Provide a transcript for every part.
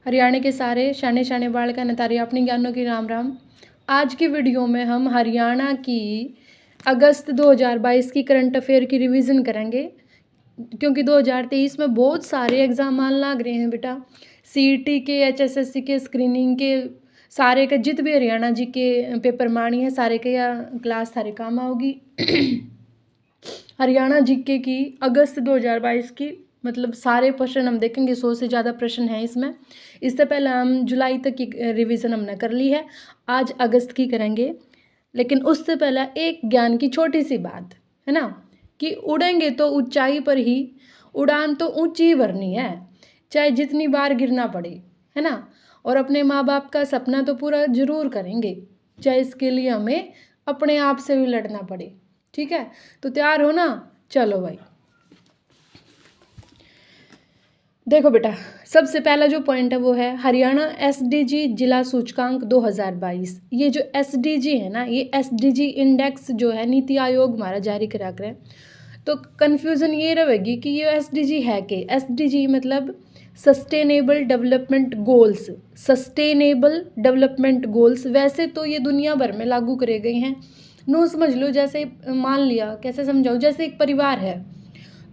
हरियाणा के सारे शाने शाने बाल का नतारी अपनी ज्ञानों की राम राम। आज की वीडियो में हम हरियाणा की अगस्त 2022 की करंट अफेयर की रिवीजन करेंगे, क्योंकि 2023 में बहुत सारे एग्जाम आने लग रहे हैं बेटा। सीईटी के, एचएसएससी के, स्क्रीनिंग के, सारे के जित भी हरियाणा जी के पेपर मानी है सारे के या क्लास सारे काम आओगी। हरियाणा जीके की अगस्त 2022 की मतलब सारे प्रश्न हम देखेंगे, 100 से ज़्यादा प्रश्न हैं इसमें। इससे पहले हम जुलाई तक की रिवीजन हमने कर ली है, आज अगस्त की करेंगे। लेकिन उससे पहले एक ज्ञान की छोटी सी बात है ना, कि उड़ेंगे तो ऊंचाई पर ही, उड़ान तो ऊंची ही भरनी है, चाहे जितनी बार गिरना पड़े, है ना। और अपने माँ बाप का सपना तो पूरा जरूर करेंगे, चाहे इसके लिए हमें अपने आप से भी लड़ना पड़े। ठीक है, तो तैयार हो ना? चलो भाई, देखो बेटा, सबसे पहला जो पॉइंट है वो है हरियाणा एसडीजी जिला सूचकांक 2022। ये जो एसडीजी है ना, ये एसडीजी इंडेक्स जो है नीति आयोग हमारा जारी करा कर है। तो कन्फ्यूज़न ये रहेगी कि ये एसडीजी है कि एसडीजी मतलब sustainable development goals. Sustainable development goals वैसे तो ये दुनिया भर में लागू करे गए हैं। नो समझ लो, जैसे मान लिया, कैसे समझाऊँ, जैसे एक परिवार है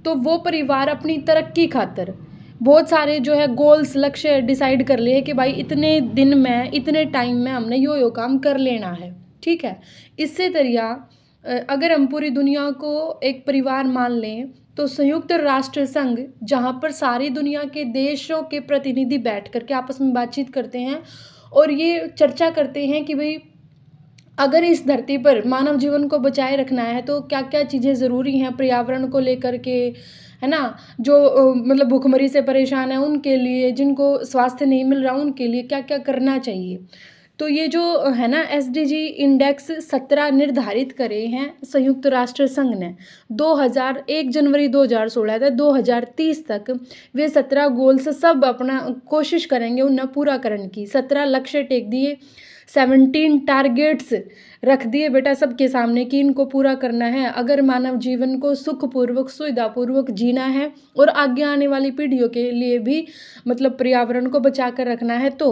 तो वो परिवार अपनी तरक्की खातर बहुत सारे जो है गोल्स, लक्ष्य डिसाइड कर लिए कि भाई इतने दिन में, इतने टाइम में हमने यो काम कर लेना है। ठीक है, इससे तरिया अगर हम पूरी दुनिया को एक परिवार मान लें तो संयुक्त राष्ट्र संघ, जहाँ पर सारी दुनिया के देशों के प्रतिनिधि बैठ करके आपस में बातचीत करते हैं और ये चर्चा करते हैं कि भाई अगर इस धरती पर मानव जीवन को बचाए रखना है तो क्या क्या चीज़ें ज़रूरी हैं पर्यावरण को लेकर के, है ना। जो मतलब भूखमरी से परेशान है उनके लिए, जिनको स्वास्थ्य नहीं मिल रहा उनके लिए क्या क्या करना चाहिए। तो ये जो है ना एसडीजी इंडेक्स 17 निर्धारित करे हैं संयुक्त राष्ट्र संघ ने 1 जनवरी 2016 तक 2030 तक। वे 17 गोल्स सब अपना कोशिश करेंगे उन्हें पूरा करने की। 17 लक्ष्य टेक दिए, 17 टारगेट्स रख दिए बेटा सबके सामने कि इनको पूरा करना है अगर मानव जीवन को सुखपूर्वक, सुविधापूर्वक जीना है और आगे आने वाली पीढ़ियों के लिए भी मतलब पर्यावरण को बचा कर रखना है। तो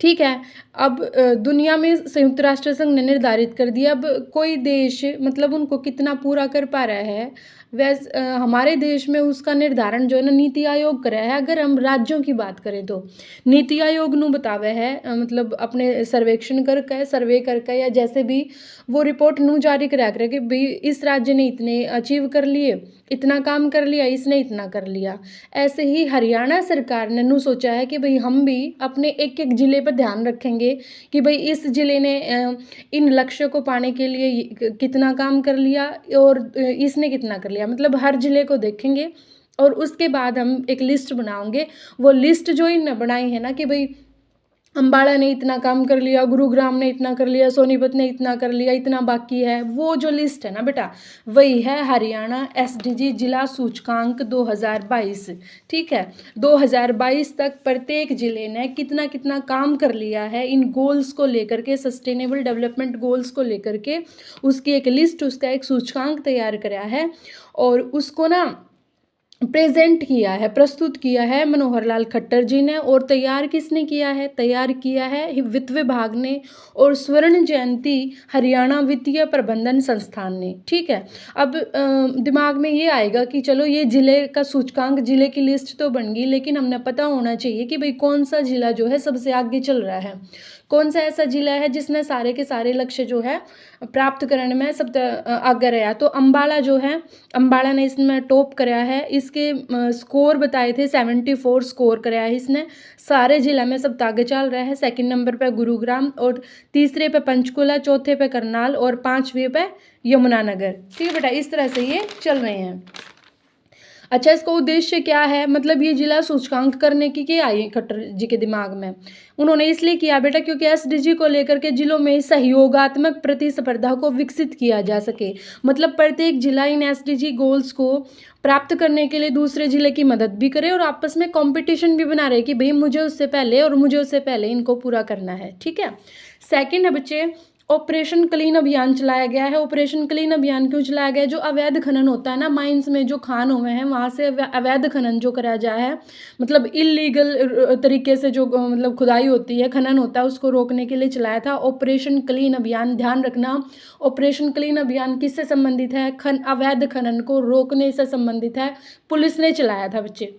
ठीक है, अब दुनिया में संयुक्त राष्ट्र संघ ने निर्धारित कर दिया, अब कोई देश मतलब उनको कितना पूरा कर पा रहा है वैसे हमारे देश में उसका निर्धारण जो है ना नीति आयोग कर रहा है। अगर हम राज्यों की बात करें तो नीति आयोग नु बतावे है मतलब अपने सर्वेक्षण करके, सर्वे करके या जैसे भी वो रिपोर्ट नु जारी करा करे कि भाई इस राज्य ने इतने अचीव कर लिए, इतना काम कर लिया, इसने इतना कर लिया। ऐसे ही हरियाणा सरकार ने नु सोचा है कि भाई हम भी अपने एक एक ज़िले पर ध्यान रखेंगे कि भाई इस ज़िले ने इन लक्ष्यों को पाने के लिए कितना काम कर लिया और इसने कितना कर लिया। मतलब हर ज़िले को देखेंगे और उसके बाद हम एक लिस्ट बनाएंगे। वो लिस्ट जो इन बनाई है ना कि भाई अम्बाड़ा ने इतना काम कर लिया, गुरुग्राम ने इतना कर लिया, सोनीपत ने इतना कर लिया, इतना बाकी है, वो जो लिस्ट है ना बेटा वही है हरियाणा एसडीजी जिला सूचकांक 2022। ठीक है, 2022 तक प्रत्येक जिले ने कितना कितना काम कर लिया है इन गोल्स को लेकर के, सस्टेनेबल डेवलपमेंट गोल्स को लेकर के उसकी एक लिस्ट, उसका एक सूचकांक तैयार कराया है और उसको ना प्रेजेंट किया है, प्रस्तुत किया है मनोहर लाल खट्टर जी ने। और तैयार किसने किया है? तैयार किया है वित्त विभाग ने और स्वर्ण जयंती हरियाणा वित्तीय प्रबंधन संस्थान ने। ठीक है, अब दिमाग में ये आएगा कि चलो ये जिले का सूचकांक, जिले की लिस्ट तो बन गई, लेकिन हमने पता होना चाहिए कि भाई कौन सा जिला जो है सबसे आगे चल रहा है, कौन सा ऐसा जिला है जिसने सारे के सारे लक्ष्य जो है प्राप्त करने में सब आगे रहा। तो अम्बाड़ा जो है, अम्बाड़ा ने इसमें टॉप कराया है। इसके स्कोर बताए थे 74 स्कोर कराया है इसने, सारे जिला में सब आगे चल रहा है। सेकंड नंबर पे गुरुग्राम और तीसरे पे पंचकुला, चौथे पे करनाल और पांचवें पे यमुनानगर। ठीक है बेटा, इस तरह से ये चल रहे हैं। अच्छा, इसका उद्देश्य क्या है? मतलब ये जिला सूचकांक करने की क्या आई खट्टर जी के दिमाग में? उन्होंने इसलिए किया बेटा क्योंकि एसडीजी को लेकर के जिलों में सहयोगात्मक प्रतिस्पर्धा को विकसित किया जा सके। मतलब प्रत्येक जिला इन एसडीजी गोल्स को प्राप्त करने के लिए दूसरे जिले की मदद भी करे और आपस में कंपटीशन भी बना रहे कि भाई मुझे उससे पहले और मुझे उससे पहले इनको पूरा करना है। ठीक है, सेकंड है बच्चे ऑपरेशन क्लीन अभियान चलाया गया है। ऑपरेशन क्लीन अभियान क्यों चलाया गया है? जो अवैध खनन होता है ना, माइंस में जो खान हुए हैं वहाँ से अवैध खनन जो कराया जाए है, मतलब इलीगल तरीके से जो मतलब खुदाई होती है, खनन होता है, उसको रोकने के लिए चलाया था ऑपरेशन क्लीन अभियान। ध्यान रखना, ऑपरेशन क्लीन अभियान किससे संबंधित है? अवैध खनन को रोकने से संबंधित है, पुलिस ने चलाया था बच्चे।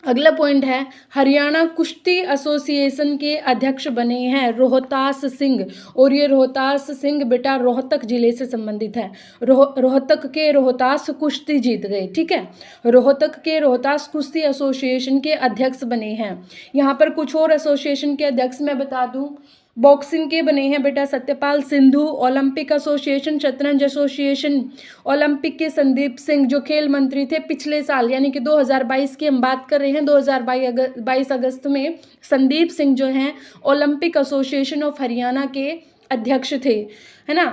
अगला पॉइंट है, हरियाणा कुश्ती एसोसिएशन के अध्यक्ष बने हैं रोहतास सिंह, और ये रोहतास सिंह बेटा रोहतक जिले से संबंधित है। रोहतक के रोहतास कुश्ती जीत गए, ठीक है। रोहतक के रोहतास कुश्ती एसोसिएशन के अध्यक्ष बने हैं। यहाँ पर कुछ और एसोसिएशन के अध्यक्ष मैं बता दूँ, बॉक्सिंग के बने हैं बेटा सत्यपाल सिंधु, ओलंपिक एसोसिएशन, शतरंज एसोसिएशन, ओलंपिक के संदीप सिंह जो खेल मंत्री थे पिछले साल, यानी कि 2022 की हम बात कर रहे हैं, 2022 अगस्त में संदीप सिंह जो हैं ओलंपिक एसोसिएशन ऑफ हरियाणा के अध्यक्ष थे, है ना।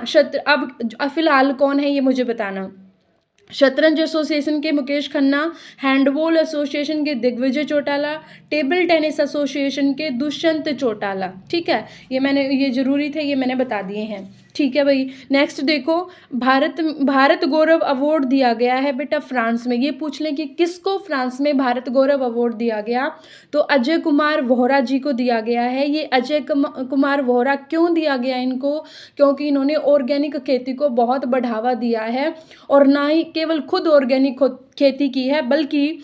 अब फिलहाल कौन है ये मुझे बताना। शतरंज एसोसिएशन के मुकेश खन्ना, हैंडबॉल एसोसिएशन के Digvijay Chautala, table tennis association के दुष्यंत चौटाला, ठीक है। ये जरूरी थे, ये मैंने बता दिए हैं, ठीक है भाई। नेक्स्ट देखो, भारत गौरव अवार्ड दिया गया है बेटा फ्रांस में। ये पूछ लें कि किसको फ्रांस में भारत गौरव अवार्ड दिया गया, तो अजय कुमार वोहरा जी को दिया गया है। ये अजय कुमार वोहरा क्यों दिया गया इनको? क्योंकि इन्होंने ऑर्गेनिक खेती को बहुत बढ़ावा दिया है, और ना ही केवल खुद ऑर्गेनिक खेती की है, बल्कि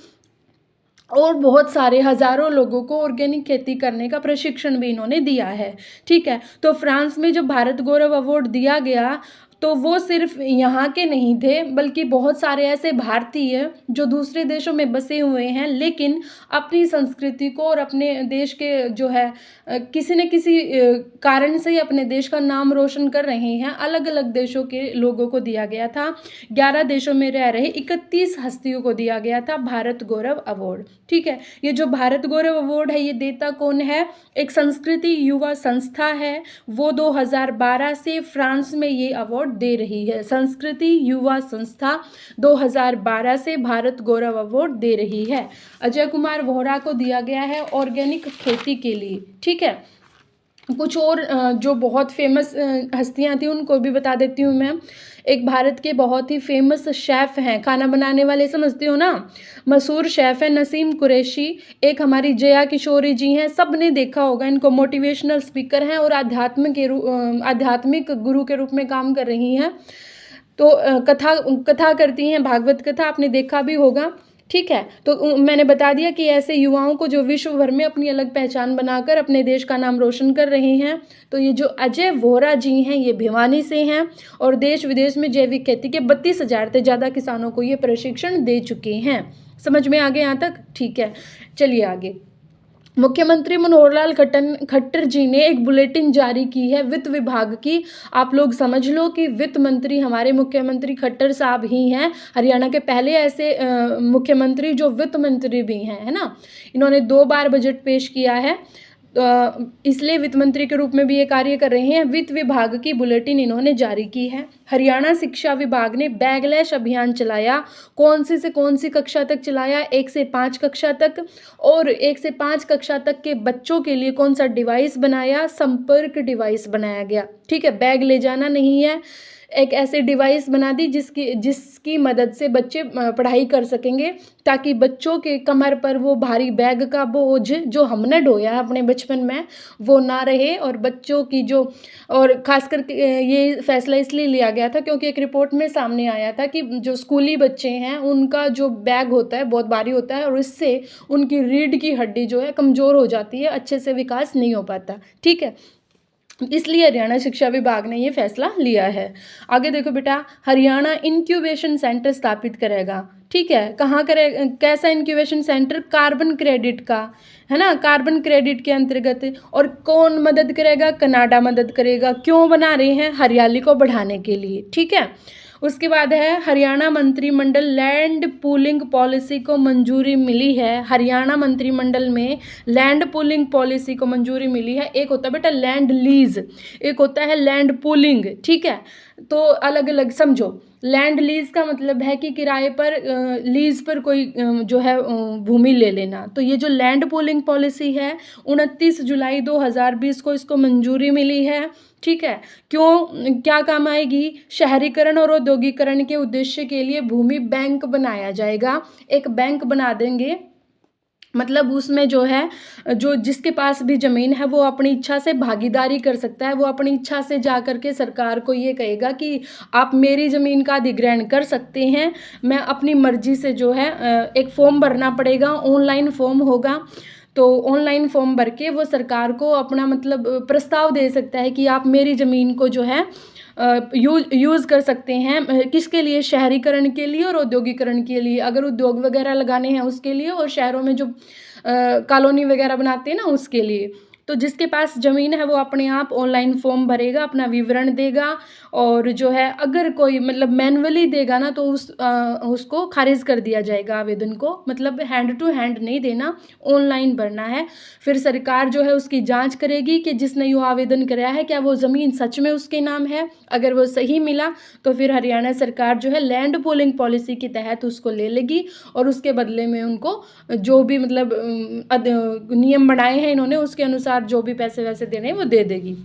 और बहुत सारे हज़ारों लोगों को ऑर्गेनिक खेती करने का प्रशिक्षण भी इन्होंने दिया है, ठीक है। तो फ्रांस में जब भारत गौरव अवार्ड दिया गया तो वो सिर्फ यहाँ के नहीं थे, बल्कि बहुत सारे ऐसे भारतीय जो दूसरे देशों में बसे हुए हैं, लेकिन अपनी संस्कृति को और अपने देश के जो है किसी न किसी कारण से अपने देश का नाम रोशन कर रहे हैं, अलग अलग देशों के लोगों को दिया गया था। 11 देशों में रह रहे 31 हस्तियों को दिया गया था भारत गौरव अवार्ड, ठीक है। ये जो भारत गौरव अवार्ड है ये देता कौन है? एक संस्कृति युवा संस्था है, वो 2012 से फ्रांस में ये अवार्ड दे रही है। संस्कृति युवा संस्था 2012 से भारत गौरव अवार्ड दे रही है। अजय कुमार वोहरा को दिया गया है ऑर्गेनिक खेती के लिए, ठीक है। कुछ और जो बहुत फेमस हस्तियां थी उनको भी बता देती हूँ मैं। एक भारत के बहुत ही फेमस शेफ़ हैं, खाना बनाने वाले, समझते हो ना, मशहूर शेफ़ है नसीम कुरैशी। एक हमारी जया किशोरी जी हैं, सब ने देखा होगा इनको, मोटिवेशनल स्पीकर हैं और आध्यात्मिक गुरु के रूप में काम कर रही हैं। तो कथा करती हैं, भागवत कथा, आपने देखा भी होगा, ठीक है। तो मैंने बता दिया कि ऐसे युवाओं को जो विश्व भर में अपनी अलग पहचान बनाकर अपने देश का नाम रोशन कर रहे हैं। तो ये जो अजय वोहरा जी हैं ये भिवानी से हैं, और देश विदेश में जैविक खेती के 32,000 से ज़्यादा किसानों को ये प्रशिक्षण दे चुके हैं। समझ में आ गए यहाँ तक? ठीक है, चलिए आगे। मुख्यमंत्री मनोहर लाल खट्टर जी ने एक बुलेटिन जारी की है वित्त विभाग की। आप लोग समझ लो कि वित्त मंत्री हमारे मुख्यमंत्री खट्टर साहब ही हैं, हरियाणा के पहले ऐसे मुख्यमंत्री जो वित्त मंत्री भी हैं, है ना। इन्होंने 2 बार बजट पेश किया है, इसलिए वित्त मंत्री के रूप में भी ये कार्य कर रहे हैं। वित्त विभाग की बुलेटिन इन्होंने जारी की है। हरियाणा शिक्षा विभाग ने बैगलैश अभियान चलाया। कौन से कौन सी कक्षा तक चलाया? 1 से 5 कक्षा तक, और 1 से 5 कक्षा तक के बच्चों के लिए कौन सा डिवाइस बनाया? संपर्क डिवाइस बनाया गया, ठीक है। बैग ले जाना नहीं है, एक ऐसे डिवाइस बना दी जिसकी मदद से बच्चे पढ़ाई कर सकेंगे, ताकि बच्चों के कमर पर वो भारी बैग का बोझ जो हमने ढोया है अपने बचपन में वो ना रहे। और बच्चों की जो, और ख़ास करके ये फैसला इसलिए लिया गया था क्योंकि एक रिपोर्ट में सामने आया था कि जो स्कूली बच्चे हैं उनका जो बैग होता है बहुत भारी होता है, और इससे उनकी रीढ़ की हड्डी जो है कमज़ोर हो जाती है, अच्छे से विकास नहीं हो पाता, ठीक है। इसलिए हरियाणा शिक्षा विभाग ने ये फैसला लिया है। आगे देखो बेटा, हरियाणा इंक्यूबेशन सेंटर स्थापित करेगा, ठीक है। कहाँ करेगा? कैसा इंक्यूबेशन सेंटर? कार्बन क्रेडिट का, है ना, कार्बन क्रेडिट के अंतर्गत। और कौन मदद करेगा? कनाडा मदद करेगा। क्यों बना रहे हैं? हरियाली को बढ़ाने के लिए, ठीक है। उसके बाद है हरियाणा मंत्रिमंडल लैंड पूलिंग पॉलिसी को मंजूरी मिली है। हरियाणा मंत्रिमंडल में लैंड पूलिंग पॉलिसी को मंजूरी मिली है। एक होता है बेटा लैंड लीज, एक होता है लैंड पूलिंग, ठीक है। तो अलग अलग समझो, लैंड लीज का मतलब है कि किराए पर लीज पर कोई जो है भूमि ले लेना। तो ये जो लैंड पूलिंग पॉलिसी है 29 जुलाई 2020 को इसको मंजूरी मिली है। ठीक है, क्यों, क्या काम आएगी? शहरीकरण और औद्योगिकरण के उद्देश्य के लिए भूमि बैंक बनाया जाएगा। एक बैंक बना देंगे, मतलब उसमें जो है, जो जिसके पास भी ज़मीन है वो अपनी इच्छा से भागीदारी कर सकता है। वो अपनी इच्छा से जा कर के सरकार को ये कहेगा कि आप मेरी ज़मीन का अधिग्रहण कर सकते हैं, मैं अपनी मर्जी से जो है एक फॉर्म भरना पड़ेगा, ऑनलाइन फॉर्म होगा। तो ऑनलाइन फॉर्म भर के वो सरकार को अपना मतलब प्रस्ताव दे सकता है कि आप मेरी ज़मीन को जो है यूज़ कर सकते हैं। किसके लिए? शहरीकरण के लिए और औद्योगिकरण के लिए। अगर उद्योग वगैरह लगाने हैं उसके लिए, और शहरों में जो कॉलोनी वगैरह बनाते हैं ना उसके लिए। तो जिसके पास ज़मीन है वो अपने आप ऑनलाइन फॉर्म भरेगा, अपना विवरण देगा, और जो है अगर कोई मतलब मैनुअली देगा ना तो उसको खारिज कर दिया जाएगा आवेदन को। मतलब हैंड टू हैंड नहीं देना, ऑनलाइन भरना है। फिर सरकार जो है उसकी जांच करेगी कि जिसने ये आवेदन कराया है क्या वो ज़मीन सच में उसके नाम है। अगर वो सही मिला तो फिर हरियाणा सरकार जो है लैंड पूलिंग पॉलिसी के तहत उसको ले लेगी, और उसके बदले में उनको जो भी मतलब नियम बनाए हैं इन्होंने उसके अनुसार जो भी पैसे वैसे देने हैं वो दे देगी।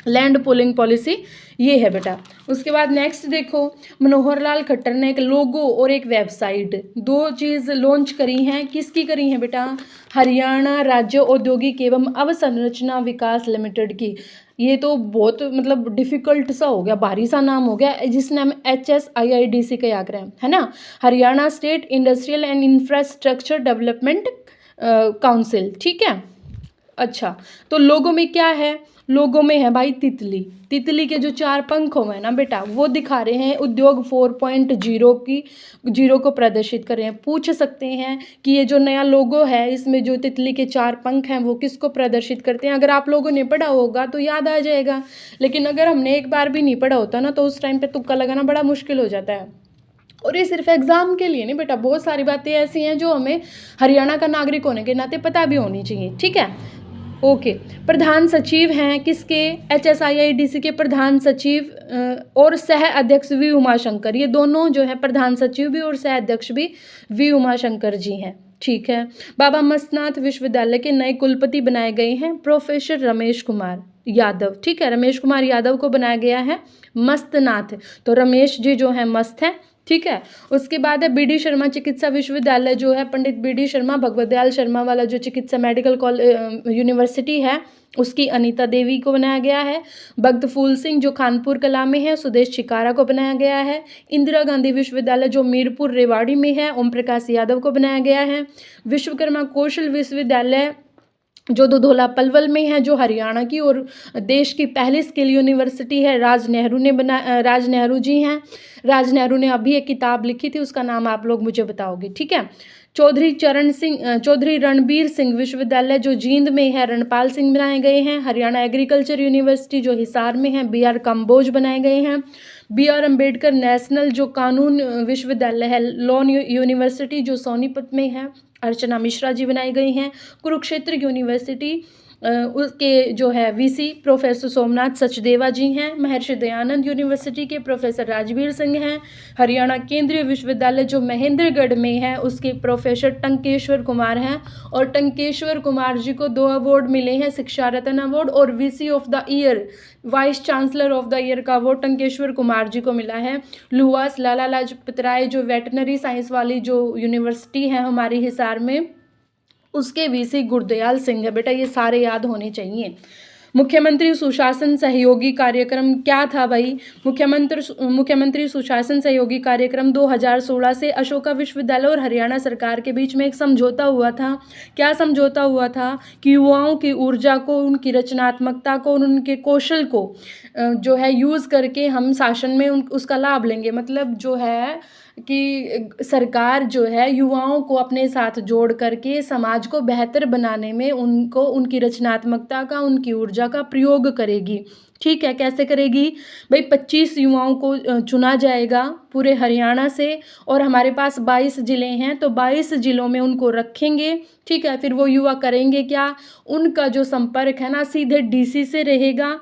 लैंड पूलिंग पॉलिसी ये है बेटा। उसके बाद नेक्स्ट देखो, मनोहर लाल खट्टर ने एक लोगो और एक वेबसाइट, दो चीज़ लॉन्च करी हैं। किसकी करी हैं बेटा? हरियाणा राज्य औद्योगिक एवं अवसंरचना विकास लिमिटेड की। ये तो बहुत मतलब डिफ़िकल्ट सा हो गया, भारी सा नाम हो गया, जिसने हम HSIIDC का याद रहे है ना, Haryana state industrial and infrastructure development council. ठीक है, अच्छा, तो लोगों में क्या है? लोगों में है भाई तितली। तितली के जो 4 पंख हुए ना बेटा वो दिखा रहे हैं उद्योग 4.0 की 0 को प्रदर्शित कर रहे हैं। पूछ सकते हैं कि ये जो नया लोगो है इसमें जो तितली के 4 पंख हैं वो किसको प्रदर्शित करते हैं? अगर आप लोगों ने पढ़ा होगा तो याद आ जाएगा, लेकिन अगर हमने एक बार भी नहीं पढ़ा होता ना तो उस टाइम पे तुक्का लगाना बड़ा मुश्किल हो जाता है। और ये सिर्फ एग्जाम के लिए नहीं बेटा, बहुत सारी बातें ऐसी हैं जो हमें हरियाणा का नागरिक होने के नाते पता भी होनी चाहिए। ठीक है, ओके। प्रधान सचिव हैं किसके? HSIIDC के प्रधान सचिव और सह अध्यक्ष वी उमाशंकर। ये दोनों जो है प्रधान सचिव भी और सह अध्यक्ष भी वी उमाशंकर जी हैं। ठीक है, बाबा मस्तनाथ विश्वविद्यालय के नए कुलपति बनाए गए हैं प्रोफेसर रमेश कुमार यादव। ठीक है, रमेश कुमार यादव को बनाया गया है मस्तनाथ, तो रमेश जी जो है मस्त हैं। ठीक है, उसके बाद है BD शर्मा चिकित्सा विश्वविद्यालय, जो है पंडित BD शर्मा भगवत दयाल शर्मा वाला जो चिकित्सा मेडिकल यूनिवर्सिटी है उसकी अनीता देवी को बनाया गया है। भक्त फूल सिंह जो खानपुर कला में है सुदेश छिकारा को बनाया गया है। इंदिरा गांधी विश्वविद्यालय जो मीरपुर रेवाड़ी में है ओम प्रकाश यादव को बनाया गया है। विश्वकर्मा कौशल विश्वविद्यालय जो दुधौला पलवल में है जो हरियाणा की और देश की पहली स्किल यूनिवर्सिटी है, राज नेहरू जी हैं। राज नेहरू ने अभी एक किताब लिखी थी, उसका नाम आप लोग मुझे बताओगे। ठीक है, चौधरी रणबीर सिंह विश्वविद्यालय जो जींद में है रणपाल सिंह बनाए गए हैं। हरियाणा एग्रीकल्चर यूनिवर्सिटी जो हिसार में है BR कंबोज बनाए गए हैं। BR अम्बेडकर नेशनल जो कानून विश्वविद्यालय है लॉ यूनिवर्सिटी जो सोनीपत में है अर्चना मिश्रा जी बनाई गई हैं। कुरुक्षेत्र यूनिवर्सिटी उसके जो है VC प्रोफेसर सोमनाथ सचदेवा जी हैं। महर्षि दयानंद यूनिवर्सिटी के प्रोफेसर राजवीर सिंह हैं। हरियाणा केंद्रीय विश्वविद्यालय जो महेंद्रगढ़ में है उसके प्रोफेसर टंकेश्वर कुमार हैं, और टंकेश्वर कुमार जी को 2 अवार्ड मिले हैं, शिक्षा रत्न अवार्ड और VC of the year, vice chancellor of the year का अवार्ड टंकेश्वर कुमार जी को मिला है। लुहास लाला लाजपत राय जो वेटनरी साइंस वाली जो यूनिवर्सिटी है हमारी हिसार में उसके VC गुरदयाल सिंह है। बेटा ये सारे याद होने चाहिए। मुख्यमंत्री सुशासन सहयोगी कार्यक्रम क्या था भाई? मुख्यमंत्री सुशासन सहयोगी कार्यक्रम 2016 से अशोका विश्वविद्यालय और हरियाणा सरकार के बीच में एक समझौता हुआ था। क्या समझौता हुआ था? कि युवाओं की ऊर्जा को, उनकी रचनात्मकता को, उनके कौशल को जो है यूज़ करके हम शासन में उसका लाभ लेंगे। मतलब जो है कि सरकार जो है युवाओं को अपने साथ जोड़ करके समाज को बेहतर बनाने में उनको उनकी रचनात्मकता का, उनकी ऊर्जा का प्रयोग करेगी। ठीक है, कैसे करेगी भाई? 25 युवाओं को चुना जाएगा पूरे हरियाणा से, और हमारे पास 22 ज़िले हैं तो 22 ज़िलों में उनको रखेंगे। ठीक है, फिर वो युवा करेंगे क्या? उनका जो संपर्क है ना सीधे DC से रहेगा,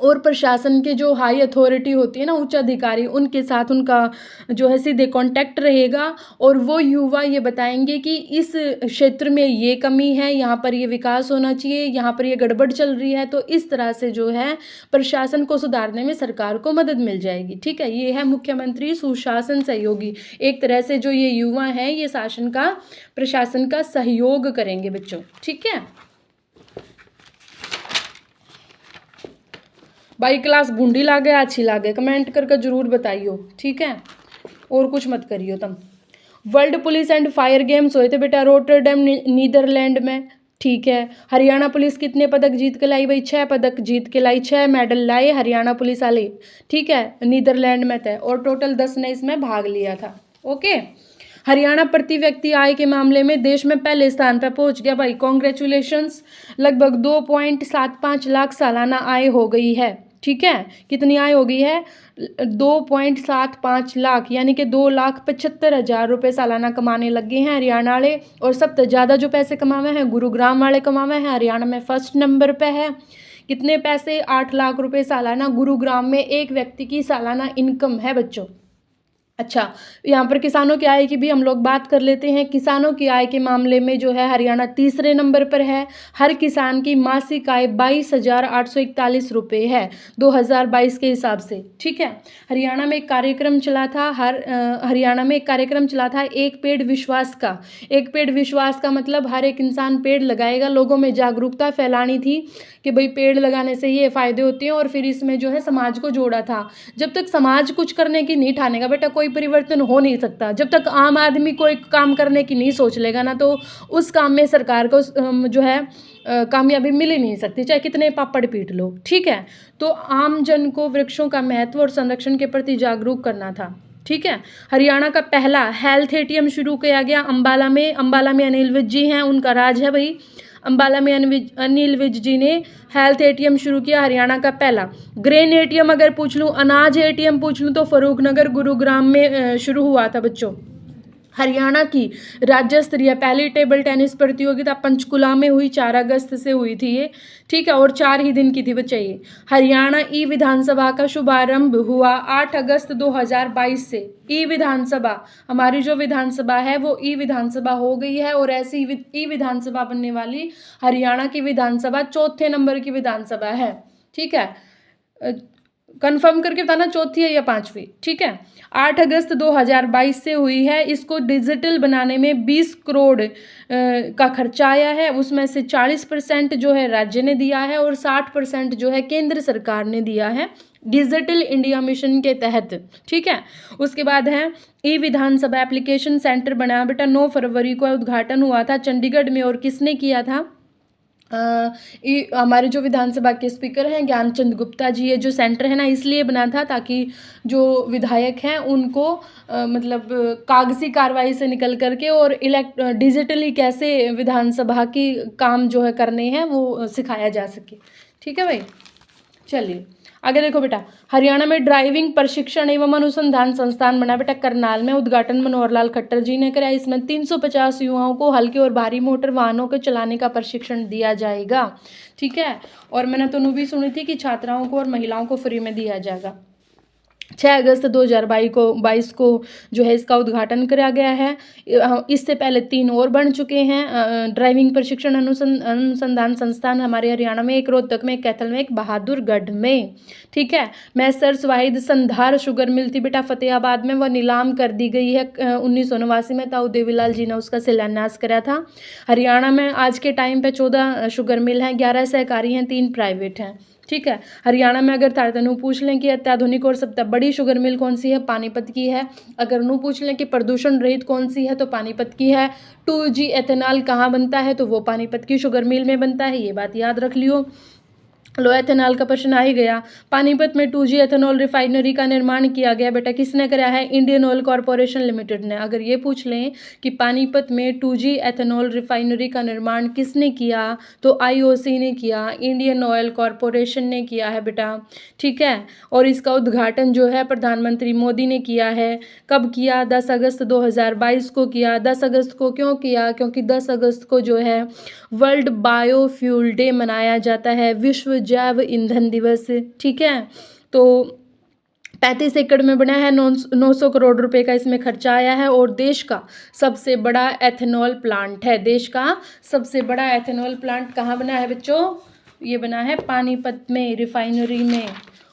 और प्रशासन के जो हाई अथॉरिटी होती है ना, उच्च अधिकारी, उनके साथ उनका जो है सीधे कांटेक्ट रहेगा और वो युवा ये बताएंगे कि इस क्षेत्र में ये कमी है, यहाँ पर ये विकास होना चाहिए, यहाँ पर ये गड़बड़ चल रही है। तो इस तरह से जो है प्रशासन को सुधारने में सरकार को मदद मिल जाएगी। ठीक है, ये है मुख्यमंत्री सुशासन सहयोगी। एक तरह से जो ये युवा हैं ये शासन का, प्रशासन का सहयोग करेंगे बच्चों। ठीक है भाई, क्लास बूंदी लागे अच्छी लागे कमेंट करके जरूर बताइयो। ठीक है, और कुछ मत करियो तुम। World police and fire games हुए थे बेटा रोटरडैम नीदरलैंड में। ठीक है, हरियाणा पुलिस कितने पदक जीत के लाई भाई? 6 पदक जीत के लाई, 6 मेडल लाए हरियाणा पुलिस वाले। ठीक है, नीदरलैंड में थे और टोटल 10 ने इसमें भाग लिया था। ओके, हरियाणा प्रति व्यक्ति आय के मामले में देश में पहले स्थान पर पहुंच गया भाई, कॉन्ग्रेचुलेशंस। लगभग 2.75 लाख सालाना आय हो गई है। ठीक है, कितनी आय हो गई है? 2.75 लाख, यानी कि 2,75,000 रुपये सालाना कमाने लग गए हैं हरियाणा वाले। और सबसे ज़्यादा जो पैसे कमाए हैं गुरुग्राम वाले कमाए हैं, हरियाणा में फर्स्ट नंबर पे है। कितने पैसे? 8 लाख रुपये सालाना गुरुग्राम में एक व्यक्ति की सालाना इनकम है बच्चों। अच्छा, यहाँ पर किसानों की आय की भी हम लोग बात कर लेते हैं। किसानों की आय के मामले में जो है हरियाणा तीसरे नंबर पर है। हर किसान की मासिक आय 22,841 रुपये है 2022 के हिसाब से। ठीक है, हरियाणा में एक कार्यक्रम चला था, हरियाणा में एक कार्यक्रम चला था एक पेड़ विश्वास का। एक पेड़ विश्वास का मतलब हर एक इंसान पेड़ लगाएगा। लोगों में जागरूकता फैलानी थी कि भाई पेड़ लगाने से ये फ़ायदे होते हैं, और फिर इसमें जो है समाज को जोड़ा था। जब तक समाज कुछ करने की नहीं ठानेगा बेटा, कोई परिवर्तन हो नहीं सकता। जब तक आम आदमी कोई काम करने की नहीं सोच लेगा ना, तो उस काम में सरकार को जो है कामयाबी मिल ही नहीं सकती, चाहे कितने पापड़ पीट लो। ठीक है, तो आम जन को वृक्षों का महत्व और संरक्षण के प्रति जागरूक करना था। ठीक है, हरियाणा का पहला हेल्थ एटीएम शुरू किया गया अंबाला में। अंबाला में अनिल विज जी हैं, उनका राज है भाई। अंबाला में अनिल विज जी ने हेल्थ एटीएम शुरू किया, हरियाणा का पहला। ग्रेन एटीएम अगर पूछ लूँ, अनाज एटीएम पूछ लूँ, तो फरूखनगर गुरुग्राम में शुरू हुआ था बच्चों। हरियाणा की राज्य स्तरीय पहली टेबल टेनिस प्रतियोगिता पंचकुला में हुई, 4 अगस्त से हुई थी ये। ठीक है, और 4 ही दिन की थी बच्चे ये। हरियाणा ई विधानसभा का शुभारंभ हुआ 8 अगस्त 2022 से। ई विधानसभा, हमारी जो विधानसभा है वो ई विधानसभा हो गई है, और ऐसी ई विधानसभा बनने वाली हरियाणा की विधानसभा 4थे नंबर की विधानसभा है। ठीक है, कंफर्म करके बताना चौथी है या 5वीं। ठीक है, 8 अगस्त 2022 से हुई है। इसको डिजिटल बनाने में 20 करोड़ का खर्चा आया है। उसमें से 40% जो है राज्य ने दिया है और 60% जो है केंद्र सरकार ने दिया है डिजिटल इंडिया मिशन के तहत। ठीक है, उसके बाद है ई विधानसभा एप्लीकेशन सेंटर बना बेटा, 9 फरवरी को उद्घाटन हुआ था चंडीगढ़ में। और किसने किया था? हमारे जो विधानसभा के स्पीकर हैं ज्ञानचंद गुप्ता जी। ये जो सेंटर है ना इसलिए बना था ताकि जो विधायक हैं उनको मतलब कागजी कार्रवाई से निकल करके और डिजिटली कैसे विधानसभा की काम जो है करने हैं वो सिखाया जा सके। ठीक है भाई, चलिए आगे देखो बेटा। हरियाणा में ड्राइविंग प्रशिक्षण एवं अनुसंधान संस्थान बना बेटा करनाल में। उद्घाटन मनोहर लाल खट्टर जी ने कराया। इसमें 350 युवाओं को हल्के और भारी मोटर वाहनों के चलाने का प्रशिक्षण दिया जाएगा। ठीक है, और मैंने तो भी सुनी थी कि छात्राओं को और महिलाओं को फ्री में दिया जाएगा। 6 अगस्त 2022 को जो है इसका उद्घाटन करा गया है। इससे पहले 3 और बन चुके हैं ड्राइविंग प्रशिक्षण अनुसंधान संस्थान हमारे हरियाणा में, एक रोहतक में, एक कैथल में, एक बहादुरगढ़ में। ठीक है, मैसर्स वाहिद संधार शुगर मिल थी बेटा फतेहाबाद में, वह नीलाम कर दी गई है 1989 में। ताऊ देवीलाल जी ने उसका शिलान्यास करा था। हरियाणा में आज के टाइम पे 14 शुगर मिल हैं, 11 सहकारी हैं, 3 प्राइवेट हैं। ठीक है, हरियाणा में अगर तारतनु पूछ लें कि अत्याधुनिक और सबसे बड़ी शुगर मिल कौन सी है, पानीपत की है। अगर नू पूछ लें कि प्रदूषण रहित कौन सी है, तो पानीपत की है। 2G एथेनॉल कहाँ बनता है, तो वो पानीपत की शुगर मिल में बनता है। ये बात याद रख लियो। लो एथेनॉल का प्रश्न आ ही गया। पानीपत में 2G एथेनॉल रिफाइनरी का निर्माण किया गया बेटा, किसने कराया है? इंडियन ऑयल कॉरपोरेशन लिमिटेड ने। अगर ये पूछ लें कि पानीपत में 2G एथेनॉल रिफाइनरी का निर्माण किसने किया, तो IOC ने किया, इंडियन ऑयल कॉरपोरेशन ने किया है बेटा। ठीक है, और इसका उद्घाटन जो है प्रधानमंत्री मोदी ने किया है। कब किया? 10 अगस्त 2022 को किया। 10 अगस्त को क्यों किया? क्योंकि 10 अगस्त को जो है वर्ल्ड बायोफ्यूल डे मनाया जाता है, विश्व जैव ईंधन दिवस, ठीक है। तो 35 एकड़ में बना है, 900 करोड़ रुपए का इसमें खर्चा आया है और देश का सबसे बड़ा एथेनॉल प्लांट है। देश का सबसे बड़ा एथेनॉल प्लांट कहाँ बना है बच्चों? ये बना है पानीपत में, रिफाइनरी में।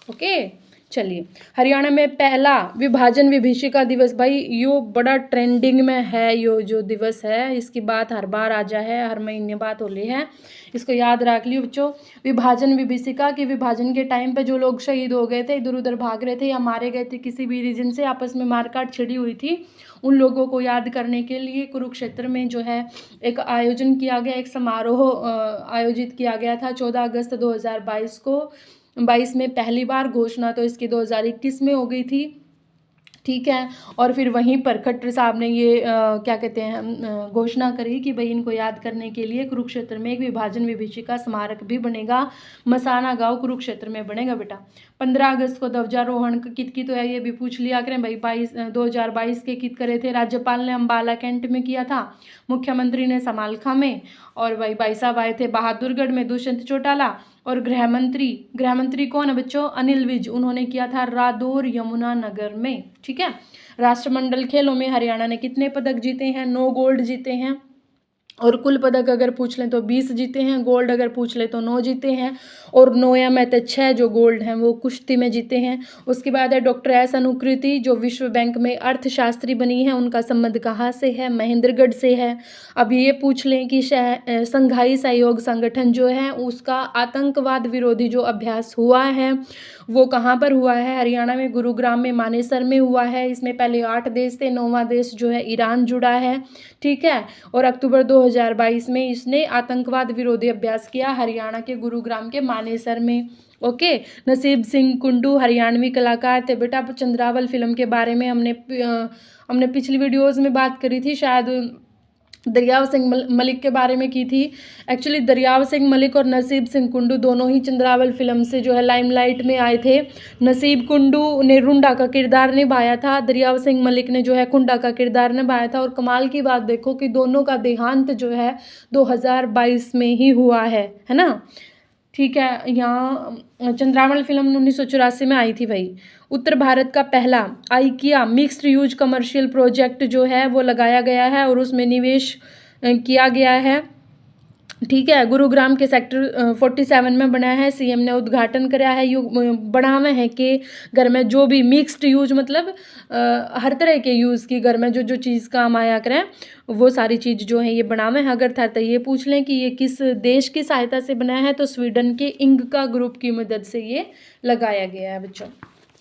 ओके, चलिए। हरियाणा में पहला विभाजन विभीषिका दिवस, भाई यो बड़ा ट्रेंडिंग में है, यो जो दिवस है इसकी बात हर बार आ जा है, हर महीने बात हो रही है, इसको याद रख लियो बच्चों। विभाजन विभीषिका कि विभाजन के टाइम पे जो लोग शहीद हो गए थे, इधर उधर भाग रहे थे या मारे गए थे, किसी भी रीजन से आपस में मारकाट छिड़ी हुई थी, उन लोगों को याद करने के लिए कुरुक्षेत्र में जो है एक आयोजन किया गया, एक समारोह आयोजित किया गया था 14 अगस्त 2022 को। 22 में पहली बार, घोषणा तो इसकी 2021 में हो गई थी, ठीक है। और फिर वहीं पर खट्टर साहब ने ये क्या कहते हैं घोषणा करी कि भाई इनको याद करने के लिए कुरुक्षेत्र में एक विभाजन विभीषिका स्मारक भी बनेगा, मसाना गांव कुरुक्षेत्र में बनेगा बेटा। 15 अगस्त को ध्वजारोहण कित की तो है, ये भी पूछ लिया करें भाई। 2022 के कित करे थे? राज्यपाल ने अम्बाला कैंट में किया था, मुख्यमंत्री ने समालखा में, और भाई साहब आए थे बहादुरगढ़ में, दुष्यंत चौटाला। और गृहमंत्री कौन है बच्चों? अनिल विज, उन्होंने किया था रादौर यमुनानगर में, ठीक है। राष्ट्रमंडल खेलों में हरियाणा ने कितने पदक जीते हैं? 9 गोल्ड जीते हैं, और कुल पदक अगर पूछ लें तो 20 जीते हैं, गोल्ड अगर पूछ लें तो 9 जीते हैं, और 9 या में 6 जो गोल्ड हैं वो कुश्ती में जीते हैं। उसके बाद है डॉक्टर एस अनुकृति, जो विश्व बैंक में अर्थशास्त्री बनी है, उनका संबंध कहाँ से है? महेंद्रगढ़ से है। अब ये पूछ लें कि संघाई सहयोग संगठन जो है उसका आतंकवाद विरोधी जो अभ्यास हुआ है वो कहाँ पर हुआ है? हरियाणा में, गुरुग्राम में, मानेसर में हुआ है। इसमें पहले 8 देश थे, 9वां देश जो है ईरान जुड़ा है, ठीक है। और अक्टूबर 2022 में इसने आतंकवाद विरोधी अभ्यास किया हरियाणा के गुरुग्राम के मानेसर में। ओके। नसीब सिंह कुंडू हरियाणवी कलाकार थे बेटा। चंद्रावल फिल्म के बारे में हमने पिछली वीडियोज़ में बात करी थी, शायद दरियाव सिंह मलिक के बारे में की थी। एक्चुअली दरियाव सिंह मलिक और नसीब सिंह कुंडू दोनों ही चंद्रावल फिल्म से जो है लाइमलाइट में आए थे। नसीब कुंडू ने रुंडा का किरदार निभाया था, दरियाव सिंह मलिक ने जो है कुंडा का किरदार निभाया था। और कमाल की बात देखो कि दोनों का देहांत जो है 2022 में ही हुआ है ना, ठीक है। यहाँ चंद्रावल फिल्म 1984 में आई थी भाई। उत्तर भारत का पहला IKEA mixed use commercial project जो है वो लगाया गया है और उसमें निवेश किया गया है, ठीक है। गुरुग्राम के सेक्टर 47 में बना है, सीएम ने उद्घाटन कराया है। यू बढ़ावा है कि घर में जो भी मिक्स्ड यूज मतलब हर तरह के यूज़ की घर में जो जो चीज़ काम आया करें वो सारी चीज़ जो है ये बनावे है। अगर था तो ये पूछ लें कि ये किस देश की सहायता से बना है, तो स्वीडन के इंका ग्रुप की मदद से ये लगाया गया है बच्चों,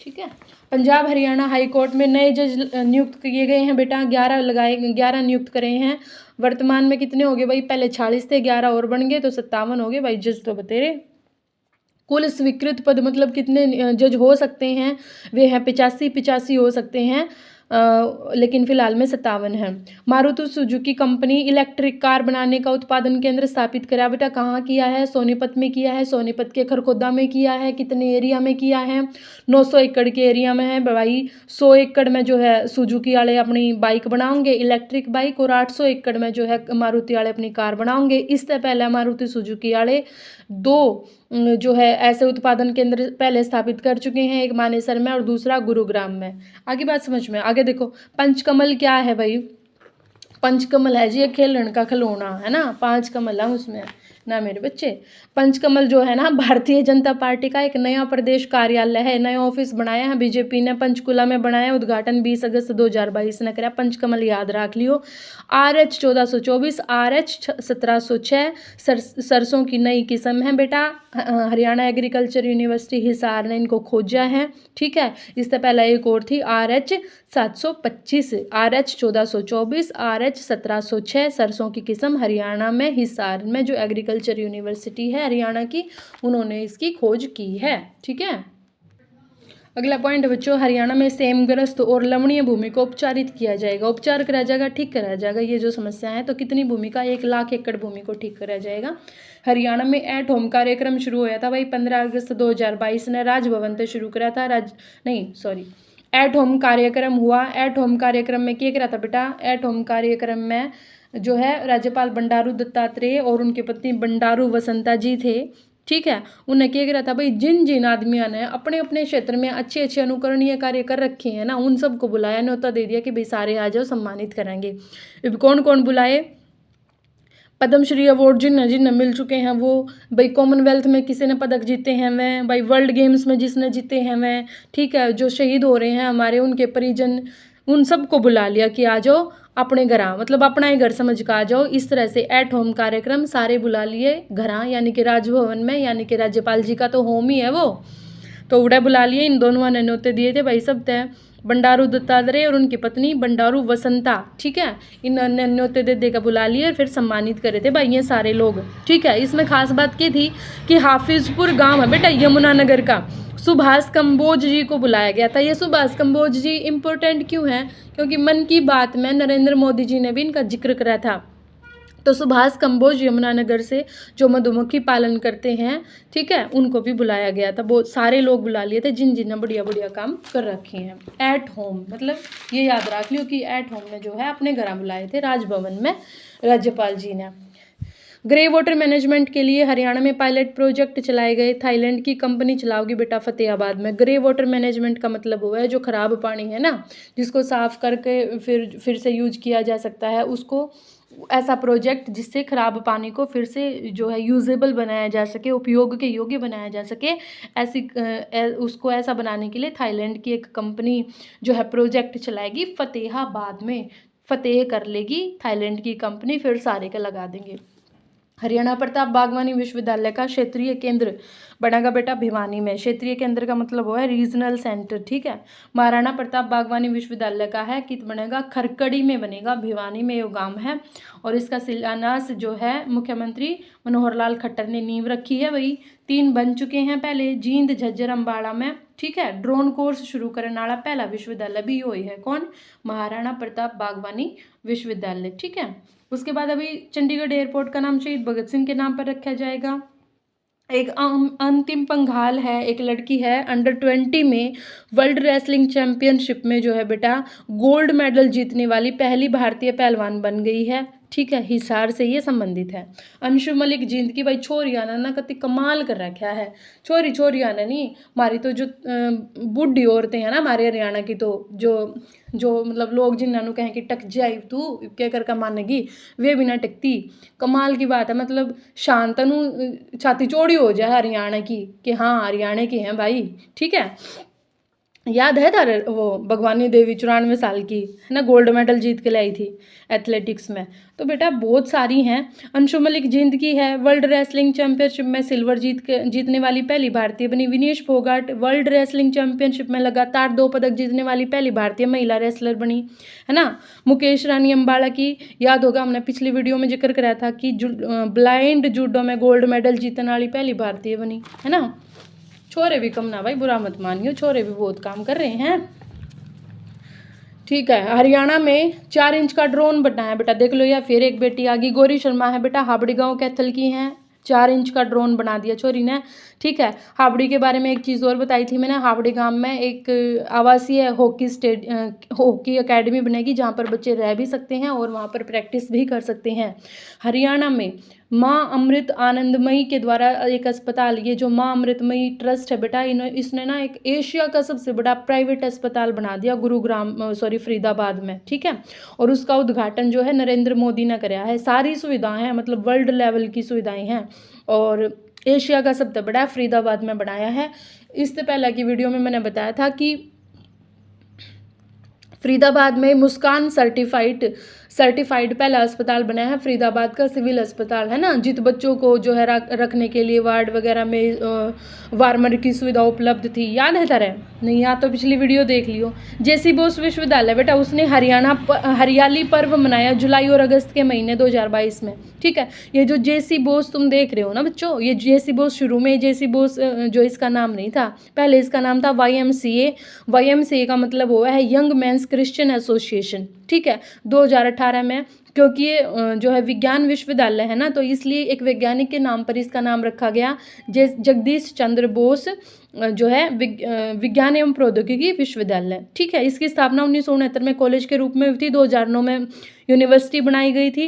ठीक है। पंजाब हरियाणा हाई कोर्ट में नए जज नियुक्त किए गए हैं बेटा, 11 नियुक्त करे हैं। वर्तमान में कितने हो गए भाई? पहले 46 थे, 11 और बन गए तो 57 हो गए भाई जज तो बतेरे। कुल स्वीकृत पद मतलब कितने जज हो सकते हैं? वे हैं 85 हो सकते हैं, लेकिन फिलहाल में 57 है। Maruti Suzuki company electric car बनाने का उत्पादन केंद्र स्थापित करा बेटा। कहाँ किया है? सोनीपत में किया है, सोनीपत के खरखोदा में किया है। कितने एरिया में किया है? 900 एकड़ के एरिया में है भाई। 100 एकड़ में जो है सुजुकी वाले अपनी बाइक बनाओगे, इलेक्ट्रिक बाइक, और 800 एकड़ में जो है मारुति वाले अपनी कार बनाओगे। इससे पहले मारुति सुजुकी वाले 2 जो है ऐसे उत्पादन केंद्र पहले स्थापित कर चुके हैं, एक मानेसर में और दूसरा गुरुग्राम में। आगे बात समझ में? आगे देखो, पंचकमल क्या है भाई? पंचकमल है जी एक खेलने का खिलौना, है ना, 5 कमल है उसमें ना मेरे बच्चे। पंचकमल जो है ना भारतीय जनता पार्टी का एक नया प्रदेश कार्यालय है, नया ऑफिस बनाया है बीजेपी ने, पंचकुला में बनाया। उद्घाटन 20 अगस्त 2022 ने करा। पंचकमल याद रख लियो। RH 1424, RH 1706 सरसों की नई किस्म है बेटा। हरियाणा एग्रीकल्चर यूनिवर्सिटी हिसार ने इनको खोजा है, ठीक है। इससे पहले एक और थी RH 725, RH 1424, RH 1706 सरसों की किस्म हरियाणा में हिसार में जो एग्रीकल्चर यूनिवर्सिटी है हरियाणा की, उन्होंने इसकी खोज की है, ठीक है। अगला पॉइंट बच्चों, हरियाणा में सेमग्रस्त और लवणीय भूमि को उपचारित किया जाएगा, उपचार करा जाएगा, ठीक करा जाएगा ये जो समस्या है। तो कितनी भूमि का? 1 लाख एकड़ भूमि को ठीक करा जाएगा। हरियाणा में एट होम कार्यक्रम शुरू हुआ था भाई 15 अगस्त 2022 ने, राजभवन से शुरू करा था। एट होम कार्यक्रम हुआ। एट होम कार्यक्रम में क्या करा था बेटा? एट होम कार्यक्रम में जो है राज्यपाल बंडारू दत्तात्रेय और उनके पत्नी बंडारू वसंता जी थे, ठीक है। उन्हें क्या करा था भाई, जिन जिन आदमियों ने अपने अपने क्षेत्र में अच्छे अच्छे अनुकरणीय कार्य कर रखे हैं ना, उन सबको बुलाया, न्योता दे दिया कि भाई सारे आ जाओ, सम्मानित करेंगे। अब कौन कौन बुलाए? पद्मश्री अवार्ड जिन्हें जिन्हें मिल चुके हैं वो, भाई कॉमनवेल्थ में किसी ने पदक जीते हैं वह, भाई वर्ल्ड गेम्स में जिसने जीते हैं वह, ठीक है, जो शहीद हो रहे हैं हमारे उनके परिजन, उन सबको बुला लिया कि आ जाओ अपने घर, मतलब अपना ही घर समझ कर आ जाओ। इस तरह से एट होम कार्यक्रम सारे बुला लिए घर, यानी कि राजभवन में, यानी कि राज्यपाल जी का तो होम ही है वो, तो उड़े बुला लिए। इन दोनों ने न्योते दिए थे भाई सब तय, बंडारू दत्तात्रेय और उनकी पत्नी बंडारू वसंता, ठीक है, इन न्योते दे देकर बुला लिए, फिर सम्मानित करे थे भाई ये सारे लोग, ठीक है। इसमें खास बात की थी कि हाफिजपुर गांव है बेटा यमुनानगर का, सुभाष कंबोज जी को बुलाया गया था। ये सुभाष कंबोज जी इंपॉर्टेंट क्यों है? क्योंकि मन की बात में नरेंद्र मोदी जी ने भी इनका जिक्र करा था। तो सुभाष कंबोज यमुनानगर से जो मधुमक्खी पालन करते हैं, ठीक है, उनको भी बुलाया गया था। बहुत सारे लोग बुला लिए थे जिन जिन ने बढ़िया बढ़िया काम कर रखे हैं। एट होम मतलब ये याद रख लियो कि एट होम में जो है अपने घर बुलाए थे राजभवन में राज्यपाल जी ने। ग्रे वाटर मैनेजमेंट के लिए हरियाणा में पायलट प्रोजेक्ट चलाए गए। थाईलैंड की कंपनी चलाओगी बेटा फतेहाबाद में। ग्रे वाटर मैनेजमेंट का मतलब हुआ है जो खराब पानी है ना, जिसको साफ करके फिर से यूज किया जा सकता है, उसको ऐसा प्रोजेक्ट जिससे खराब पानी को फिर से जो है यूजेबल बनाया जा सके, उपयोग के योग्य बनाया जा सके, उसको ऐसा बनाने के लिए थाईलैंड की एक कंपनी जो है प्रोजेक्ट चलाएगी फतेहाबाद में। फतेह कर लेगी थाईलैंड की कंपनी, फिर सारे का लगा देंगे। हरियाणा प्रताप बागवानी विश्वविद्यालय का क्षेत्रीय केंद्र बनेगा बेटा भिवानी में। क्षेत्रीय केंद्र का मतलब वो है रीजनल सेंटर, ठीक है। महाराणा प्रताप बागवानी विश्वविद्यालय का है कित बनेगा, खरकड़ी में बनेगा, भिवानी में ये गांव है। और इसका शिलान्यास जो है मुख्यमंत्री मनोहर लाल खट्टर ने नींव रखी है। वही 3 बन चुके हैं पहले, जींद झज्जर अम्बाड़ा में, ठीक है। ड्रोन कोर्स शुरू करने वाला पहला विश्वविद्यालय भी यही है, कौन? महाराणा प्रताप बागवानी विश्वविद्यालय, ठीक है। उसके बाद अभी चंडीगढ़ एयरपोर्ट का नाम शहीद भगत सिंह के नाम पर रखा जाएगा। एक अंतिम पंघाल है, एक लड़की है अंडर 20 में वर्ल्ड रेसलिंग चैंपियनशिप में जो है बेटा गोल्ड मेडल जीतने वाली पहली भारतीय पहलवान बन गई है, ठीक है। हिसार से ये संबंधित है। अंशु मलिक जींद की भाई छोरी आना ना कति कमाल कर रखा है। छोरी आना नहीं, हमारी तो जो बूढ़ी औरतें हैं ना हमारे हरियाणा की, तो जो मतलब लोग जिन्होंने कहें कि टक जाए तू क्या कर मानेगी, वे भी ना टकती। कमाल की बात है, मतलब शांतनु छाती चौड़ी हो जाए हरियाणा की कि हाँ हरियाणा के हैं भाई, ठीक है। याद है तारे वो भगवानी देवी 94 साल की है ना, गोल्ड मेडल जीत के लाई थी एथलेटिक्स में। तो बेटा बहुत सारी हैं। अंशु मलिक जींद की है वर्ल्ड रेसलिंग चैंपियनशिप में सिल्वर जीतने वाली पहली भारतीय बनी। Vinesh Phogat world wrestling championship में लगातार 2 पदक जीतने वाली पहली भारतीय महिला रेसलर बनी, है ना। मुकेश रानी अम्बाड़ा की याद होगा, हमने पिछली वीडियो में जिक्र कराया था कि ब्लाइंड जूडो में गोल्ड मेडल जीतने वाली पहली भारतीय बनी, है ना। छोरे भी कम ना भाई, बुरा मत मानियो, छोरे भी बहुत काम कर रहे हैं, ठीक है। हरियाणा में 4 इंच का ड्रोन बनाया बेटा, देख लो। या फिर एक बेटी आ गई, गौरी शर्मा है बेटा, हाबड़ी गांव कैथल की हैं, 4 इंच का ड्रोन बना दिया छोरी ने, ठीक है। हाबड़ी के बारे में एक चीज़ और बताई थी मैंने, हाबड़ी गांव में एक आवासीय हॉकी एकेडमी बनेगी जहां पर बच्चे रह भी सकते हैं और वहां पर प्रैक्टिस भी कर सकते हैं। हरियाणा में माँ अमृत आनंदमयी के द्वारा एक अस्पताल, ये जो माँ अमृतमयी ट्रस्ट है बेटा, इसने ना एक एशिया का सबसे बड़ा प्राइवेट अस्पताल बना दिया फरीदाबाद में, ठीक है। और उसका उद्घाटन जो है नरेंद्र मोदी ने कराया है। सारी सुविधाएं हैं, मतलब वर्ल्ड लेवल की सुविधाएं हैं, और एशिया का सबसे बड़ा फरीदाबाद में बनाया है। इससे पहले की वीडियो में मैंने बताया था कि फरीदाबाद में मुस्कान सर्टिफाइड पहला अस्पताल बना है, फरीदाबाद का सिविल अस्पताल, है ना। जित बच्चों को जो है रखने के लिए वार्ड वगैरह में वार्मर की सुविधा उपलब्ध थी, याद है तारे? नहीं याद तो पिछली वीडियो देख लियो। जेसी बोस विश्वविद्यालय बेटा, उसने हरियाली पर्व मनाया जुलाई और अगस्त के महीने 2022 में, ठीक है। ये जो जेसी बोस तुम देख रहे हो ना बच्चों, ये जेसी बोस शुरू में जेसी बोस जो इसका नाम नहीं था, पहले इसका नाम था YMCA का मतलब हुआ है यंग मेंस क्रिश्चियन एसोसिएशन, ठीक है। 2018 में, क्योंकि ये जो है विज्ञान विश्वविद्यालय है ना, तो इसलिए एक वैज्ञानिक के नाम पर इसका नाम रखा गया, जगदीश चंद्र बोस जो है विज्ञान एवं प्रौद्योगिकी विश्वविद्यालय, ठीक है। इसकी स्थापना 1969 में कॉलेज के रूप में हुई थी। 2009 में यूनिवर्सिटी बनाई गई थी।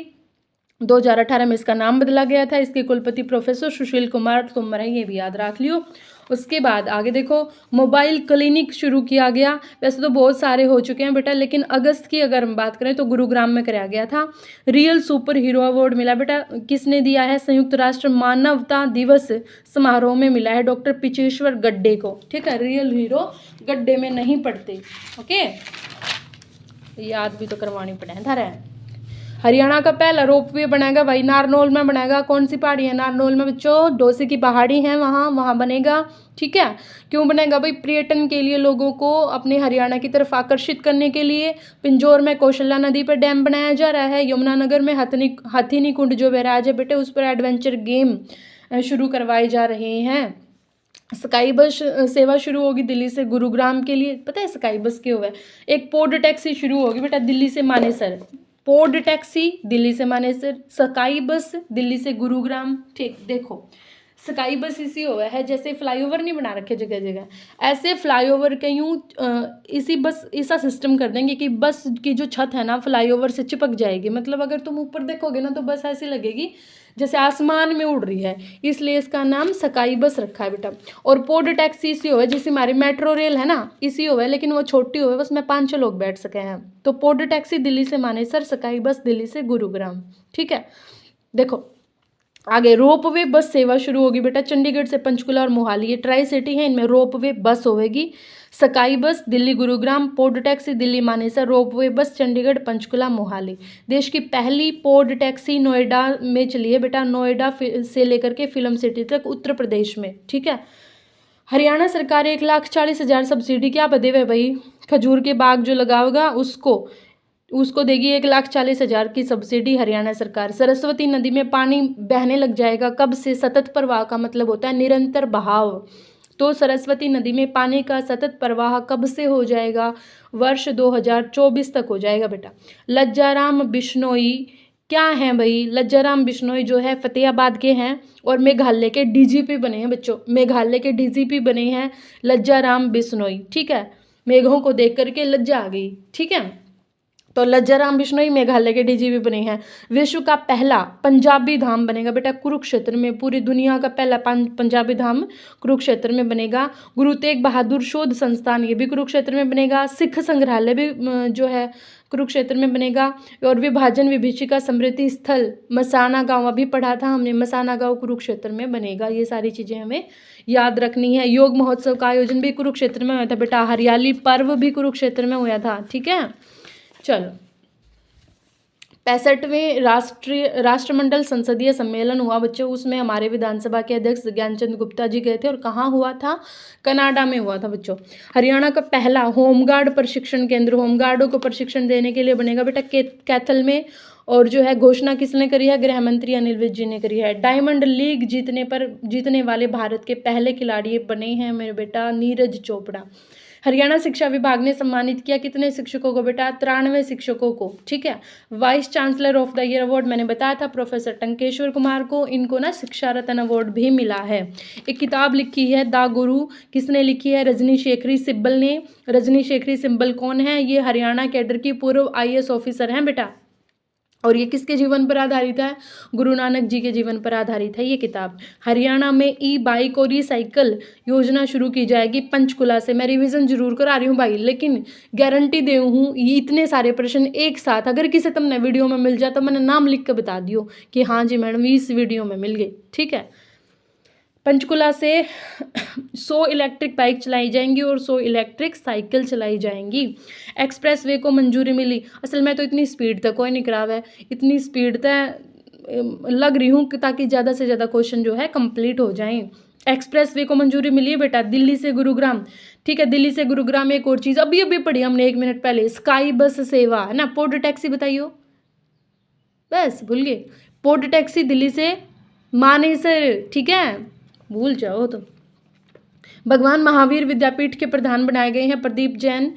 2018 में इसका नाम बदला गया था। इसके कुलपति प्रोफेसर सुशील कुमार तोमर है, ये भी याद रख लियो। उसके बाद आगे देखो, मोबाइल क्लिनिक शुरू किया गया। वैसे तो बहुत सारे हो चुके हैं बेटा, लेकिन अगस्त की अगर हम बात करें तो गुरुग्राम में कराया गया था। रियल सुपर हीरो अवार्ड मिला बेटा, किसने दिया है? संयुक्त राष्ट्र मानवता दिवस समारोह में मिला है डॉक्टर पिचेश्वर गड्ढे को। ठीक है, रियल हीरो गड्ढे में नहीं पड़ते। ओके, याद भी तो करवानी पड़े धारा। हरियाणा का पहला रोपवे बनेगा भाई, नारनौल में बनेगा। कौन सी पहाड़ी है नारनौल में बच्चों? डोसी की पहाड़ी है, वहाँ बनेगा। ठीक है, क्यों बनेगा भाई? पर्यटन के लिए, लोगों को अपने हरियाणा की तरफ आकर्षित करने के लिए। पिंजौर में कौशल्या नदी पर डैम बनाया जा रहा है। यमुनानगर में हथिनी कुंड जो बैराज है बेटे, उस पर एडवेंचर गेम शुरू करवाए जा रहे हैं। स्काई बस सेवा शुरू होगी दिल्ली से गुरुग्राम के लिए। पता है स्काई बस क्यों है? एक पॉड टैक्सी शुरू होगी बेटा दिल्ली से मानेसर। पॉड टैक्सी दिल्ली से मानेसर, स्काई बस दिल्ली से गुरुग्राम। ठीक, देखो स्काई बस इसी हुआ है, जैसे फ्लाईओवर नहीं बना रखे जगह जगह, ऐसे फ्लाईओवर के यूँ इसी बस ऐसा सिस्टम कर देंगे कि बस की जो छत है ना फ्लाईओवर से चिपक जाएगी। मतलब अगर तुम ऊपर देखोगे ना तो बस ऐसी लगेगी जैसे आसमान में उड़ रही है, इसलिए इसका नाम स्काई बस रखा है बेटा। और पॉड टैक्सी इसी हो है, जैसे हमारी मेट्रो रेल है ना इसी हो है, लेकिन वो छोटी हो है, बस में 5-6 लोग बैठ सके हैं। तो पॉड टैक्सी दिल्ली से मानेसर, स्काई बस दिल्ली से गुरुग्राम। ठीक है, देखो आगे रोपवे बस सेवा शुरू होगी बेटा चंडीगढ़ से पंचकुला और मोहाली, ये ट्राई सिटी है, इनमें रोपवे बस होगी। स्काई बस Delhi Gurugram, pod taxi Delhi Manesar, ropeway बस चंडीगढ़ पंचकुला मोहाली। देश की पहली पॉड टैक्सी नोएडा में चली है बेटा, नोएडा से लेकर के फिल्म सिटी तक उत्तर प्रदेश में। ठीक है, हरियाणा सरकार 1,40,000 सब्सिडी क्या बदे हुए भाई? खजूर के बाग जो लगाओगा उसको देगी 1,40,000 की सब्सिडी हरियाणा सरकार। सरस्वती नदी में पानी बहने लग जाएगा कब से? सतत प्रवाह का मतलब होता है निरंतर बहाव। तो सरस्वती नदी में पानी का सतत प्रवाह कब से हो जाएगा? वर्ष 2024 तक हो जाएगा बेटा। लज्जाराम बिश्नोई क्या हैं भाई? लज्जाराम बिश्नोई जो है फतेहाबाद के हैं और मेघालय के डीजीपी बने हैं बच्चों। मेघालय के डीजीपी बने हैं लज्जाराम बिश्नोई। ठीक है, मेघों को देख करके लज्जा आ गई। ठीक है, तो लज्जाराम बिश्नोई मेघालय के डीजीपी बने हैं। विश्व का पहला पंजाबी धाम बनेगा बेटा कुरुक्षेत्र में, पूरी दुनिया का पहला पंजाबी धाम कुरुक्षेत्र में बनेगा। गुरु तेग बहादुर शोध संस्थान ये भी कुरुक्षेत्र में बनेगा। सिख संग्रहालय भी जो है कुरुक्षेत्र में बनेगा। और विभाजन विभीषिका स्मृति स्थल मसाना गांव, अभी पढ़ा था हमने, मसाना गांव कुरुक्षेत्र में बनेगा। ये सारी चीज़ें हमें याद रखनी है। योग महोत्सव का आयोजन भी कुरुक्षेत्र में हुआ था बेटा। हरियाली पर्व भी कुरुक्षेत्र में हुआ था। ठीक है, चलो 65वें राष्ट्रमंडल संसदीय सम्मेलन हुआ बच्चों, उसमें हमारे विधानसभा के अध्यक्ष ज्ञानचंद गुप्ता जी गए थे। और कहाँ हुआ था? कनाडा में हुआ था बच्चों। हरियाणा का पहला होमगार्ड प्रशिक्षण केंद्र, होमगार्डों को प्रशिक्षण देने के लिए बनेगा बेटा कैथल में। और जो है घोषणा किसने करी है? गृह मंत्री अनिल विज जी ने करी है। डायमंड लीग जीतने वाले भारत के पहले खिलाड़ी बने हैं मेरे बेटा नीरज चोपड़ा। हरियाणा शिक्षा विभाग ने सम्मानित किया कितने शिक्षकों को बेटा? 93 शिक्षकों को। ठीक है, vice chancellor of the year award मैंने बताया था प्रोफेसर टंकेश्वर कुमार को, इनको ना शिक्षा रत्न अवार्ड भी मिला है। एक किताब लिखी है द गुरु, किसने लिखी है? रजनी शेखरी सिब्बल ने। रजनी शेखरी सिब्बल कौन है? ये हरियाणा कैडर की पूर्व IAS ऑफिसर हैं बेटा। और ये किसके जीवन पर आधारित है? गुरु नानक जी के जीवन पर आधारित है ये किताब। हरियाणा में ई-बाइक और ई-साइकिल योजना शुरू की जाएगी पंचकुला से। मैं रिवीजन जरूर करा रही हूँ भाई, लेकिन गारंटी दे हूँ ये इतने सारे प्रश्न एक साथ अगर किसी तुमने वीडियो में मिल जाए तो मैंने नाम लिख के बता दियो कि हाँ जी मैडम इस वीडियो में मिल गई। ठीक है, पंचकुला से 100 इलेक्ट्रिक बाइक चलाई जाएंगी और 100 इलेक्ट्रिक साइकिल चलाई जाएंगी। एक्सप्रेस वे को मंजूरी मिली। असल में तो इतनी स्पीड तक कोई नहीं खराब है, इतनी स्पीड तक लग रही हूँ ताकि ज़्यादा से ज़्यादा क्वेश्चन जो है कंप्लीट हो जाएं। एक्सप्रेस वे को मंजूरी मिली है बेटा दिल्ली से गुरुग्राम। ठीक है, दिल्ली से गुरुग्राम। एक और चीज़ अभी पढ़ी हमने 1 मिनट पहले, स्काई बस सेवा है ना। पॉड टैक्सी बताइयो, बस भूल गए। पॉड टैक्सी दिल्ली से मानेसर। ठीक है, भूल जाओ तो। भगवान महावीर विद्यापीठ के प्रधान बनाए गए हैं प्रदीप जैन।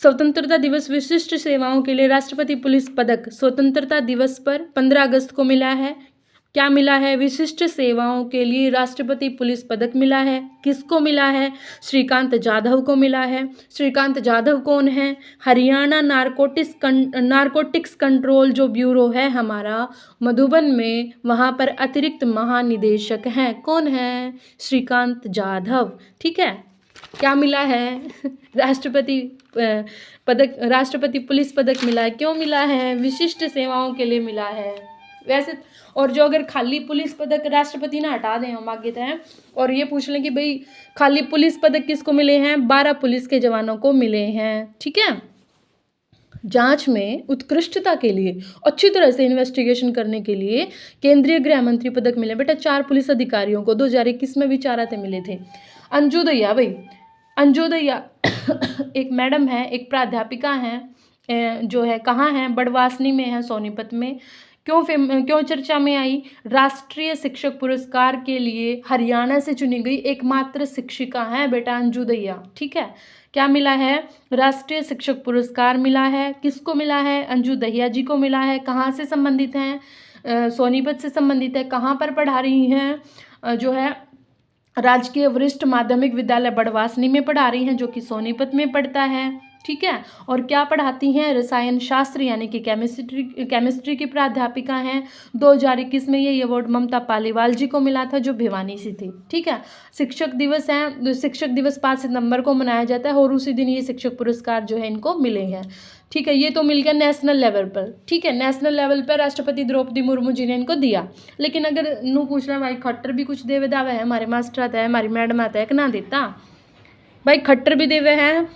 स्वतंत्रता दिवस विशिष्ट सेवाओं के लिए राष्ट्रपति पुलिस पदक स्वतंत्रता दिवस पर 15 अगस्त को मिला है। क्या मिला है? विशिष्ट सेवाओं के लिए राष्ट्रपति पुलिस पदक मिला है। किसको मिला है? श्रीकांत जाधव को मिला है। श्रीकांत जाधव कौन है? हरियाणा नारकोटिक्स कंट्रोल जो ब्यूरो है हमारा मधुबन में, वहाँ पर अतिरिक्त महानिदेशक हैं। कौन है? श्रीकांत जाधव। ठीक है। क्या मिला है? राष्ट्रपति पुलिस पदक मिला है। क्यों मिला है? विशिष्ट सेवाओं के लिए मिला है। वैसे और जो अगर खाली पुलिस पदक राष्ट्रपति ना हटा दें, हम आगे हैं और ये पूछ लें कि भाई खाली पुलिस पदक किसको मिले हैं? 12 पुलिस के जवानों को मिले हैं। ठीक है। जांच में उत्कृष्टता के लिए, अच्छी तरह से इन्वेस्टिगेशन करने के लिए केंद्रीय गृह मंत्री पदक मिले। बेटा 4 पुलिस अधिकारियों को 2021 में भी 4 आते मिले थे। अंजू दहिया, भाई अंजू दहिया एक मैडम है, एक प्राध्यापिका हैं, जो है कहाँ हैं? बड़वासनी में है, सोनीपत में। क्यों चर्चा में आई? राष्ट्रीय शिक्षक पुरस्कार के लिए हरियाणा से चुनी गई एकमात्र शिक्षिका है बेटा अंजू दहिया। ठीक है। क्या मिला है? राष्ट्रीय शिक्षक पुरस्कार मिला है। किसको मिला है? अंजू दहिया जी को मिला है। कहाँ से संबंधित हैं? सोनीपत से संबंधित है। कहाँ पर पढ़ा रही हैं? जो है राजकीय वरिष्ठ माध्यमिक विद्यालय बड़वासनी में पढ़ा रही हैं, जो कि सोनीपत में पड़ता है। ठीक है। और क्या पढ़ाती हैं? रसायन शास्त्र यानी कि केमिस्ट्री की प्राध्यापिका हैं। 2021 में ये अवार्ड ममता पालीवाल जी को मिला था, जो भिवानी से थी। ठीक है। शिक्षक दिवस है, शिक्षक दिवस 5 सितंबर को मनाया जाता है और उसी दिन ये शिक्षक पुरस्कार जो है इनको मिले हैं। ठीक है। ये तो मिल गया नेशनल लेवल पर। ठीक है। नेशनल लेवल पर राष्ट्रपति द्रौपदी मुर्मू जी ने इनको दिया। लेकिन अगर नू पूछ रहा भाई खट्टर भी कुछ देवे दावा है, हमारे मास्टर आता है, हमारी मैडम आता है कि ना देता? भाई खट्टर भी देवे हैं।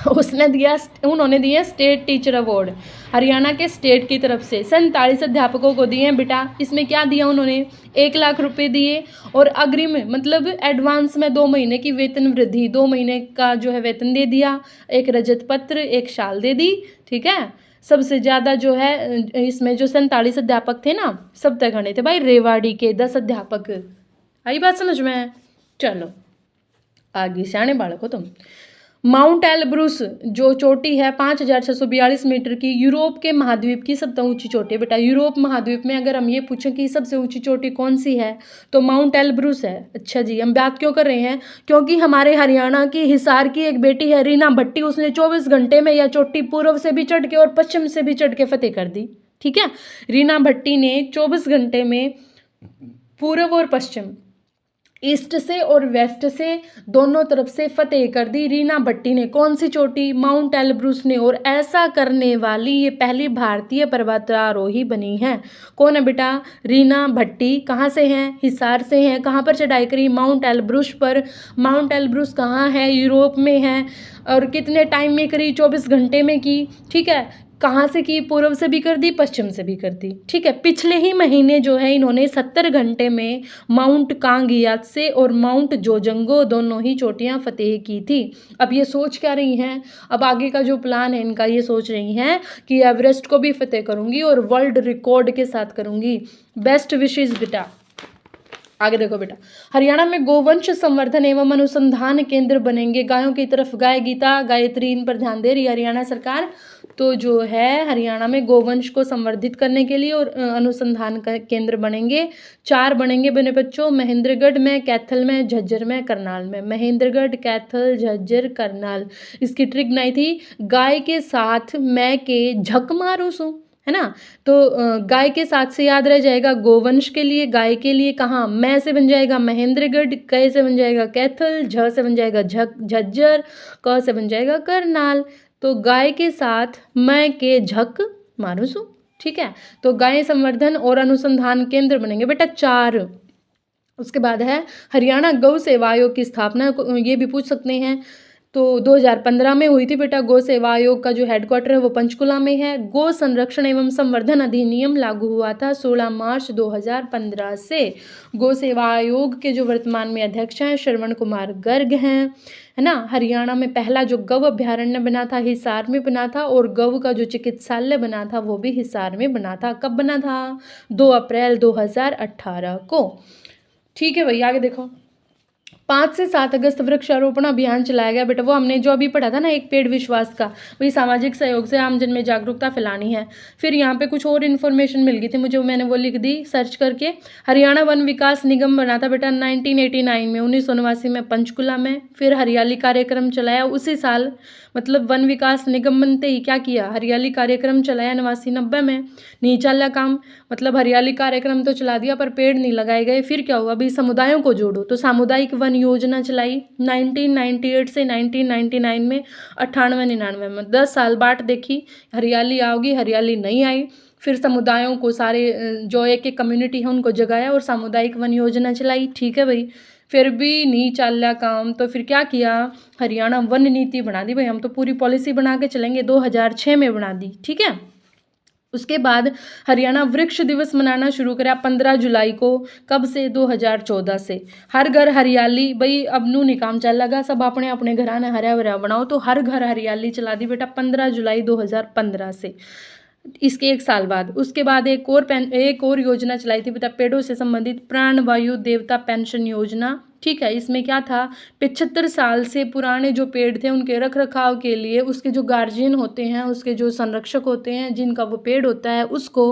उन्होंने दिए स्टेट टीचर अवार्ड हरियाणा के स्टेट की तरफ से 47 अध्यापकों को दिए हैं बेटा। इसमें क्या दिया उन्होंने? 1 लाख रुपए दिए और अग्रिम मतलब एडवांस में 2 महीने की वेतन वृद्धि, 2 महीने का जो है वेतन दे दिया, एक रजत पत्र, एक शाल दे दी। ठीक है। सबसे ज़्यादा जो है इसमें जो 47 अध्यापक थे ना, सब तक गणे थे भाई रेवाड़ी के 10 अध्यापक। आई बात समझ में? चलो आगे सियाने बालको तुम। माउंट एलब्रूस जो चोटी है 5642 मीटर की, यूरोप के महाद्वीप की सबसे ऊंची चोटी है बेटा। यूरोप महाद्वीप में अगर हम ये पूछें कि सबसे ऊंची चोटी कौन सी है, तो माउंट एलब्रूस है। अच्छा जी, हम बात क्यों कर रहे हैं? क्योंकि हमारे हरियाणा की हिसार की एक बेटी है रीना भट्टी, उसने 24 घंटे में यह चोटी पूर्व से भी चढ़ के और पश्चिम से भी चढ़ के फतेह कर दी। ठीक है। रीना भट्टी ने 24 घंटे में पूर्व और पश्चिम, ईस्ट से और वेस्ट से दोनों तरफ से फतेह कर दी रीना भट्टी ने। कौन सी चोटी? माउंट एलब्रूस ने। और ऐसा करने वाली ये पहली भारतीय पर्वतारोही बनी है। कौन है बेटा? रीना भट्टी। कहाँ से हैं? हिसार से हैं। कहाँ पर चढ़ाई करी? माउंट एलब्रूस पर। माउंट एलब्रूस कहाँ है? यूरोप में है। और कितने टाइम में करी? 24 घंटे में की। ठीक है। कहाँ से की? पूर्व से भी कर दी, पश्चिम से भी कर दी। ठीक है। पिछले ही महीने जो है इन्होंने 70 घंटे में माउंट कांगयात्से और माउंट जोजंगो दोनों ही चोटियां फतेह की थी। अब ये सोच क्या रही हैं? अब आगे का जो प्लान है इनका, ये सोच रही हैं कि एवरेस्ट को भी फतेह करूंगी और वर्ल्ड रिकॉर्ड के साथ करूंगी। बेस्ट विशेष बेटा। आगे देखो बेटा, हरियाणा में गोवंश संवर्धन एवं अनुसंधान केंद्र बनेंगे। गायों की तरफ गाय गीता गायत्री, इन पर ध्यान दे रही है हरियाणा सरकार। तो जो है हरियाणा में गोवंश को संवर्धित करने के लिए और अनुसंधान का केंद्र बनेंगे। 4 बनेंगे बने बच्चों, महेंद्रगढ़ में, कैथल में, झज्जर में, करनाल में। महेंद्रगढ़, कैथल, झज्जर, करनाल। इसकी ट्रिक बनाई थी, गाय के साथ मैं के झक मारूं सू, है ना। तो गाय के साथ से याद रह जाएगा गोवंश के लिए, गाय के लिए कहाँ? मैं से बन जाएगा महेंद्रगढ़, कै से बन जाएगा कैथल, झ से बन जाएगा झज्जर, क से बन जाएगा करनाल। तो गाय के साथ मैं के झक मारूसू। ठीक है। तो गाय संवर्धन और अनुसंधान केंद्र बनेंगे बेटा 4। उसके बाद है हरियाणा गौ सेवा आयोग की स्थापना, ये भी पूछ सकते हैं। तो 2015 में हुई थी बेटा। गौ सेवा आयोग का जो हेडक्वार्टर है वो पंचकुला में है। गो संरक्षण एवं संवर्धन अधिनियम लागू हुआ था 16 मार्च 2015 से। गौ सेवा आयोग के जो वर्तमान में अध्यक्ष हैं श्रवण कुमार गर्ग हैं, है ना। हरियाणा में पहला जो गौ अभ्यारण्य बना था हिसार में बना था, और गौ का जो चिकित्सालय बना था वो भी हिसार में बना था। कब बना था? 2 अप्रैल 2018 को। ठीक है भैया, आगे देखो। 5 से 7 अगस्त वृक्षारोपण अभियान चलाया गया बेटा। वो हमने जो अभी पढ़ा था ना, एक पेड़ विश्वास का, वही सामाजिक सहयोग से आमजन में जागरूकता फैलानी है। फिर यहाँ पे कुछ और इन्फॉर्मेशन मिल गई थी मुझे, मैंने वो लिख दी सर्च करके। हरियाणा वन विकास निगम बना था बेटा 1989 में, 1989 में पंचकुला में। फिर हरियाली कार्यक्रम चलाया उसी साल, मतलब वन विकास निगम बनते ही क्या किया, हरियाली कार्यक्रम चलाया 89-90 में। नहीं चला काम, मतलब हरियाली कार्यक्रम तो चला दिया पर पेड़ नहीं लगाए गए। फिर क्या हुआ, अभी समुदायों को जोड़ो, तो सामुदायिक वन योजना चलाई 1998 से 1999 में, 98-99 में 10 साल बाट देखी, हरियाली आओगी, हरियाली नहीं आई। फिर समुदायों को सारे जो एक एक कम्युनिटी है उनको जगाया और सामुदायिक वन योजना चलाई। ठीक है भाई, फिर भी नहीं चल रहा काम, तो फिर क्या किया, हरियाणा वन नीति बना दी भाई। हम तो पूरी पॉलिसी बना के चलेंगे, 2006 में बना दी। ठीक है, उसके बाद हरियाणा वृक्ष दिवस मनाना शुरू करा 15 जुलाई को। कब से, 2014 से। हर घर हरियाली, भाई अब नू नहीं काम चल लगा, सब अपने अपने घर ने हरा भरा बनाओ, तो हर घर हरियाली चला दी बेटा 15 जुलाई 2015 से, इसके एक साल बाद। उसके बाद एक और योजना चलाई थी बेटा, पेड़ों से संबंधित प्राण वायु देवता पेंशन योजना। ठीक है, इसमें क्या था, 75 साल से पुराने जो पेड़ थे उनके रख रखाव के लिए उसके जो गार्जियन होते हैं, उसके जो संरक्षक होते हैं, जिनका वो पेड़ होता है, उसको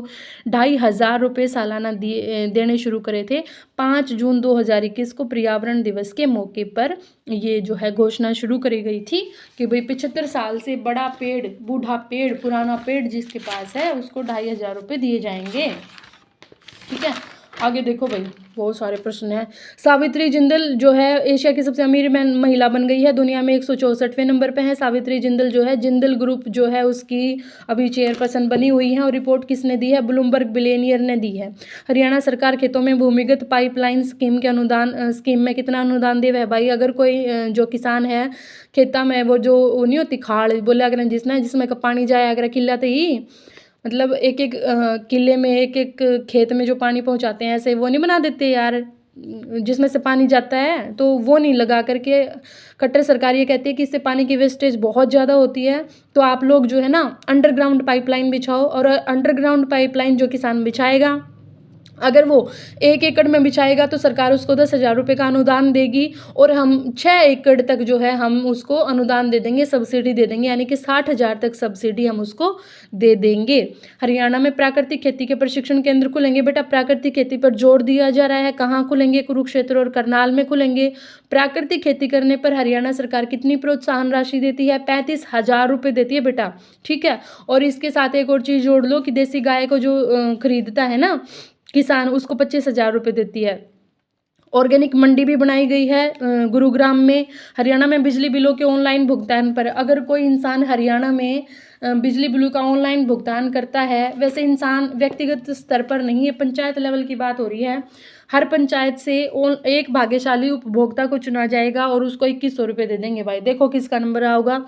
2,500 रुपये सालाना देने शुरू करे थे। 5 जून 2021 को पर्यावरण दिवस के मौके पर ये जो है घोषणा शुरू करी गई थी कि भाई 75 साल से बड़ा पेड़, बूढ़ा पेड़, पुराना पेड़ जिसके पास है उसको 2,500 रुपये दिए जाएंगे। ठीक है, आगे देखो भाई, बहुत सारे प्रश्न हैं। सावित्री जिंदल जो है एशिया की सबसे अमीर महिला बन गई है, दुनिया में 164वें नंबर पे है सावित्री जिंदल जो है। जिंदल ग्रुप जो है उसकी अभी चेयरपर्सन बनी हुई है। और रिपोर्ट किसने दी है, ब्लूमबर्ग बिलियनियर ने दी है। हरियाणा सरकार खेतों में भूमिगत पाइपलाइन स्कीम के स्कीम में कितना अनुदान दे है भाई। अगर कोई जो किसान है खेता में, वो जो नहीं होती खाड़ बोले अगर जिसमें का पानी जाए अगर किला तो ही, मतलब एक एक किले में एक एक खेत में जो पानी पहुंचाते हैं, ऐसे वो नहीं बना देते यार जिसमें से पानी जाता है, तो वो नहीं लगा करके खट्टर सरकार ये कहती है कि इससे पानी की वेस्टेज बहुत ज़्यादा होती है। तो आप लोग जो है ना अंडरग्राउंड पाइपलाइन बिछाओ, और अंडरग्राउंड पाइपलाइन जो किसान बिछाएगा, अगर वो 1 एकड़ में बिछाएगा तो सरकार उसको 10,000 रुपये का अनुदान देगी, और हम 6 एकड़ तक जो है हम उसको अनुदान दे देंगे, सब्सिडी दे देंगे, यानी कि 60,000 तक सब्सिडी हम उसको दे देंगे। हरियाणा में प्राकृतिक खेती के प्रशिक्षण केंद्र खुलेंगे बेटा। प्राकृतिक खेती पर जोर दिया जा रहा है। कहाँ खुलेंगे, कुरुक्षेत्र और करनाल में खुलेंगे। प्राकृतिक खेती करने पर हरियाणा सरकार कितनी प्रोत्साहन राशि देती है, 35,000 रुपये देती है बेटा। ठीक है, और इसके साथ एक और चीज़ जोड़ लो कि देसी गाय को जो खरीदता है ना किसान, उसको 25,000 रुपये देती है। ऑर्गेनिक मंडी भी बनाई गई है गुरुग्राम में। हरियाणा में बिजली बिलों के ऑनलाइन भुगतान पर, अगर कोई इंसान हरियाणा में बिजली बिलों का ऑनलाइन भुगतान करता है, वैसे इंसान व्यक्तिगत स्तर पर नहीं है, पंचायत लेवल की बात हो रही है। हर पंचायत से एक भाग्यशाली उपभोक्ता को चुना जाएगा और उसको 2100 रुपये दे देंगे भाई। देखो किसका नंबर आओगा।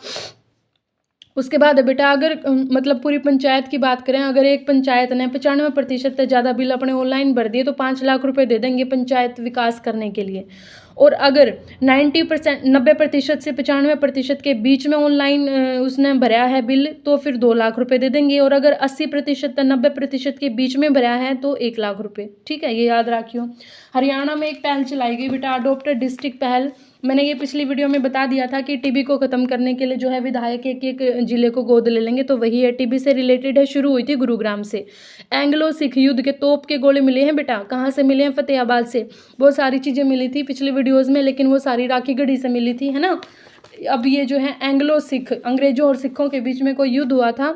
उसके बाद बेटा अगर मतलब पूरी पंचायत की बात करें, अगर एक पंचायत ने 95% से ज़्यादा बिल अपने ऑनलाइन भर दिए तो 5 लाख रुपए दे देंगे पंचायत विकास करने के लिए। और अगर 90% से 95% के बीच में ऑनलाइन उसने भरा है बिल तो फिर 2 लाख रुपए दे देंगे। और अगर 80% 90% के बीच में भरा है तो 1 लाख रुपए। ठीक है, ये याद रखियो। हरियाणा में एक पहल चलाई गई बेटा, अडोप्टेड डिस्ट्रिक्ट पहल। मैंने ये पिछली वीडियो में बता दिया था कि टीबी को ख़त्म करने के लिए जो है विधायक एक एक जिले को गोद ले लेंगे, तो वही है, टीबी से रिलेटेड है, शुरू हुई थी गुरुग्राम से। एंग्लो सिख युद्ध के तोप के गोले मिले हैं बेटा, कहाँ से मिले हैं, फतेहाबाद से। बहुत सारी चीज़ें मिली थी पिछली वीडियोज़ में, लेकिन वो सारी राखी गढ़ी से मिली थी, है ना। अब ये जो है एंग्लो सिख, अंग्रेजों और सिखों के बीच में कोई युद्ध हुआ था,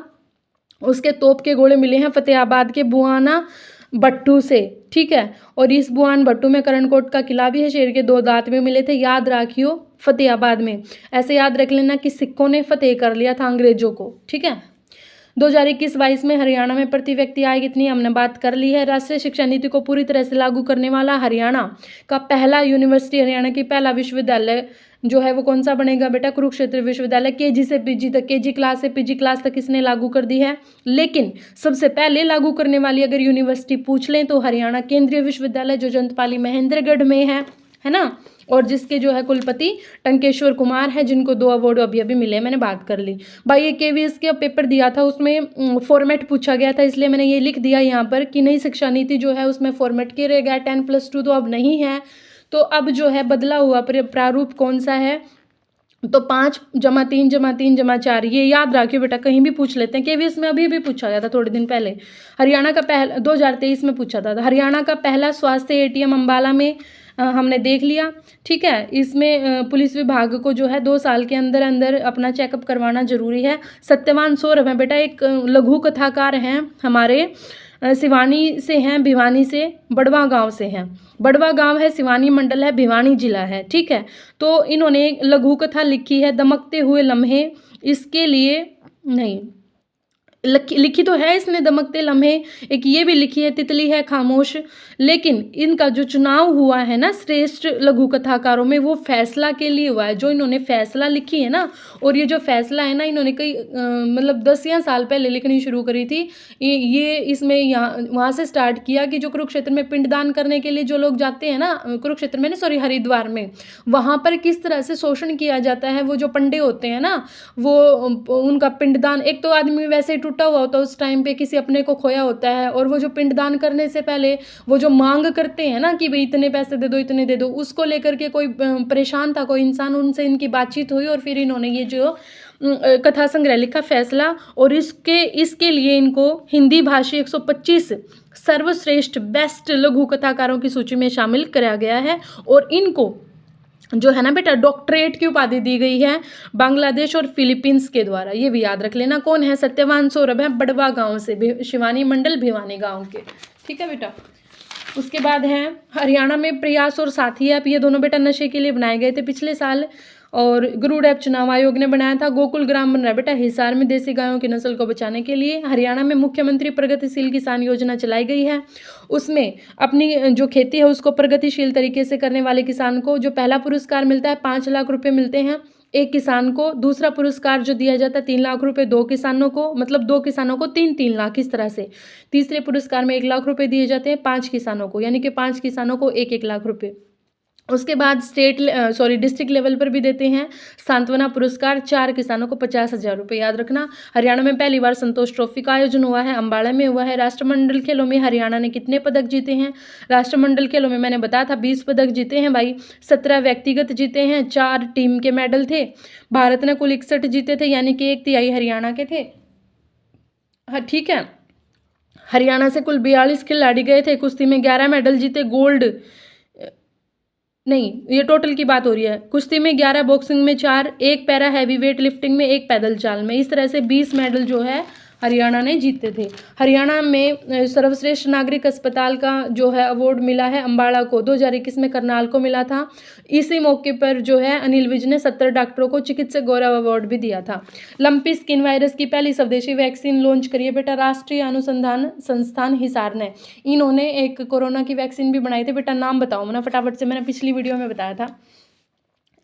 उसके तोप के गोले मिले हैं फतेहाबाद के बुआना भट्टू से। ठीक है, और इस बुआन भट्टू में करणकोट का किला भी है, शेर के 2 दांत भी मिले थे, याद रखियो फतेहाबाद में। ऐसे याद रख लेना कि सिखों ने फतेह कर लिया था अंग्रेजों को। ठीक है, 2021-22 में हरियाणा में प्रति व्यक्ति आय कितनी, हमने बात कर ली है। राष्ट्रीय शिक्षा नीति को पूरी तरह से लागू करने वाला हरियाणा का पहला यूनिवर्सिटी, हरियाणा की पहला विश्वविद्यालय जो है वो कौन सा बनेगा बेटा, कुरुक्षेत्र विश्वविद्यालय। केजी से पीजी तक, केजी क्लास से पीजी क्लास तक इसने लागू कर दी है। लेकिन सबसे पहले लागू करने वाली अगर यूनिवर्सिटी पूछ लें तो हरियाणा केंद्रीय विश्वविद्यालय जो जंतपाली महेंद्रगढ़ में है ना, और जिसके जो है कुलपति टंकेश्वर कुमार है, जिनको 2 अवार्ड अभी अभी मिले, मैंने बात कर ली भाई। ये केवीएस के पेपर दिया था, उसमें फॉर्मेट पूछा गया था, इसलिए मैंने ये लिख दिया यहाँ पर कि नई शिक्षा नीति जो है उसमें फॉर्मेट किया गया 10+2 तो अब नहीं है, तो अब जो है बदला हुआ प्रारूप कौन सा है, तो 5+3+3+4, ये याद रखियो बेटा, कहीं भी पूछ लेते हैं। केवीएस में अभी भी पूछा गया था थोड़े दिन पहले। हरियाणा का पहला 2023 में पूछा था। हरियाणा का पहला स्वास्थ्य एटीएम अम्बाला में हमने देख लिया, ठीक है। इसमें पुलिस विभाग को जो है 2 साल के अंदर अंदर अपना चेकअप करवाना जरूरी है। सत्यवान सौरभ है बेटा, एक लघु कथाकार हैं हमारे, सिवानी से हैं, भिवानी से, बड़वा गांव से हैं। बड़वा गांव है, सिवानी मंडल है, भिवानी जिला है, ठीक है। तो इन्होंने लघु कथा लिखी है दमकते हुए लम्हे। इसके लिए नहीं लिखी तो है इसने दमकते लम्हे, एक ये भी लिखी है तितली है खामोश। लेकिन इनका जो चुनाव हुआ है ना श्रेष्ठ लघु कथाकारों में, वो फैसला के लिए हुआ है। जो इन्होंने फैसला लिखी है ना, और ये जो फैसला है ना, इन्होंने कई मतलब 10 या साल पहले लिखनी शुरू करी थी। ये इसमें यहाँ वहाँ से स्टार्ट किया कि जो कुरुक्षेत्र में पिंडदान करने के लिए जो लोग जाते हैं ना, कुरुक्षेत्र में नहीं सॉरी हरिद्वार में, वहाँ पर किस तरह से शोषण किया जाता है। वो जो पंडे होते हैं ना, वो उनका पिंडदान, एक तो आदमी वैसे ही टूटा हुआ होता है उस टाइम पे, किसी अपने को खोया होता है, और वो जो पिंडदान करने से पहले वो जो मांग करते हैं ना कि भाई इतने पैसे दे दो, इतने दे दो, उसको लेकर के कोई परेशान था कोई इंसान, उनसे इनकी बातचीत हुई और फिर इन्होंने ये जो कथा संग्रह लिखा फैसला। और इसके लिए इनको हिंदी भाषी 125 सर्वश्रेष्ठ बेस्ट लघु कथाकारों की सूची में शामिल कराया गया है। और इनको जो है ना बेटा डॉक्टरेट की उपाधि दी गई है बांग्लादेश और फिलीपींस के द्वारा, ये भी याद रख लेना। कौन है? सत्यवान सौरभ है, बड़वा गांव से, शिवानी मंडल भिवानी गांव के, ठीक है बेटा। उसके बाद है हरियाणा में प्रयास और साथी ऐप, ये दोनों बेटा नशे के लिए बनाए गए थे पिछले साल, और गरुड़ ऐप चुनाव आयोग ने बनाया था। गोकुल ग्राम बन रहा है बेटा हिसार में, देसी गायों की नस्ल को बचाने के लिए। हरियाणा में मुख्यमंत्री प्रगतिशील किसान योजना चलाई गई है, उसमें अपनी जो खेती है उसको प्रगतिशील तरीके से करने वाले किसान को जो पहला पुरस्कार मिलता है 5 लाख रुपए मिलते हैं एक किसान को। दूसरा पुरस्कार जो दिया जाता है 3 लाख रुपए 2 किसानों को, मतलब 2 किसानों को 3-3 लाख इस तरह से। तीसरे पुरस्कार में 1 लाख रुपए दिए जाते हैं 5 किसानों को, यानी कि 5 किसानों को 1-1 लाख रुपए। उसके बाद डिस्ट्रिक्ट लेवल पर भी देते हैं सांत्वना पुरस्कार, 4 किसानों को 50,000 रुपये, याद रखना। हरियाणा में पहली बार संतोष ट्रॉफी का आयोजन हुआ है, अम्बाला में हुआ है। राष्ट्रमंडल खेलों में हरियाणा ने कितने पदक जीते हैं? राष्ट्रमंडल खेलों में मैंने बताया था 20 पदक जीते हैं भाई, 17 व्यक्तिगत जीते हैं, 4 टीम के मेडल थे। भारत ने कुल 61 जीते थे, यानी कि 1/3 हरियाणा के थे। हाँ ठीक है, हरियाणा से कुल 42 खिलाड़ी गए थे, कुश्ती में 11 मेडल जीते, गोल्ड नहीं, ये टोटल की बात हो रही है। कुश्ती में 11, बॉक्सिंग में 4, 1 पैरा हैवी वेट लिफ्टिंग में, 1 पैदल चाल में, इस तरह से 20 मेडल जो है हरियाणा ने जीते थे। हरियाणा में सर्वश्रेष्ठ नागरिक अस्पताल का जो है अवार्ड मिला है अम्बाड़ा को, 2021 में करनाल को मिला था। इसी मौके पर जो है अनिल विज ने 70 डॉक्टरों को चिकित्सक गौरव अवार्ड भी दिया था। लंपी स्किन वायरस की पहली स्वदेशी वैक्सीन लॉन्च करी है बेटा राष्ट्रीय अनुसंधान संस्थान हिसार ने। इन्होंने एक कोरोना की वैक्सीन भी बनाई थी बेटा, नाम बताओ मैं फटाफट से, मैंने पिछली वीडियो में बताया था।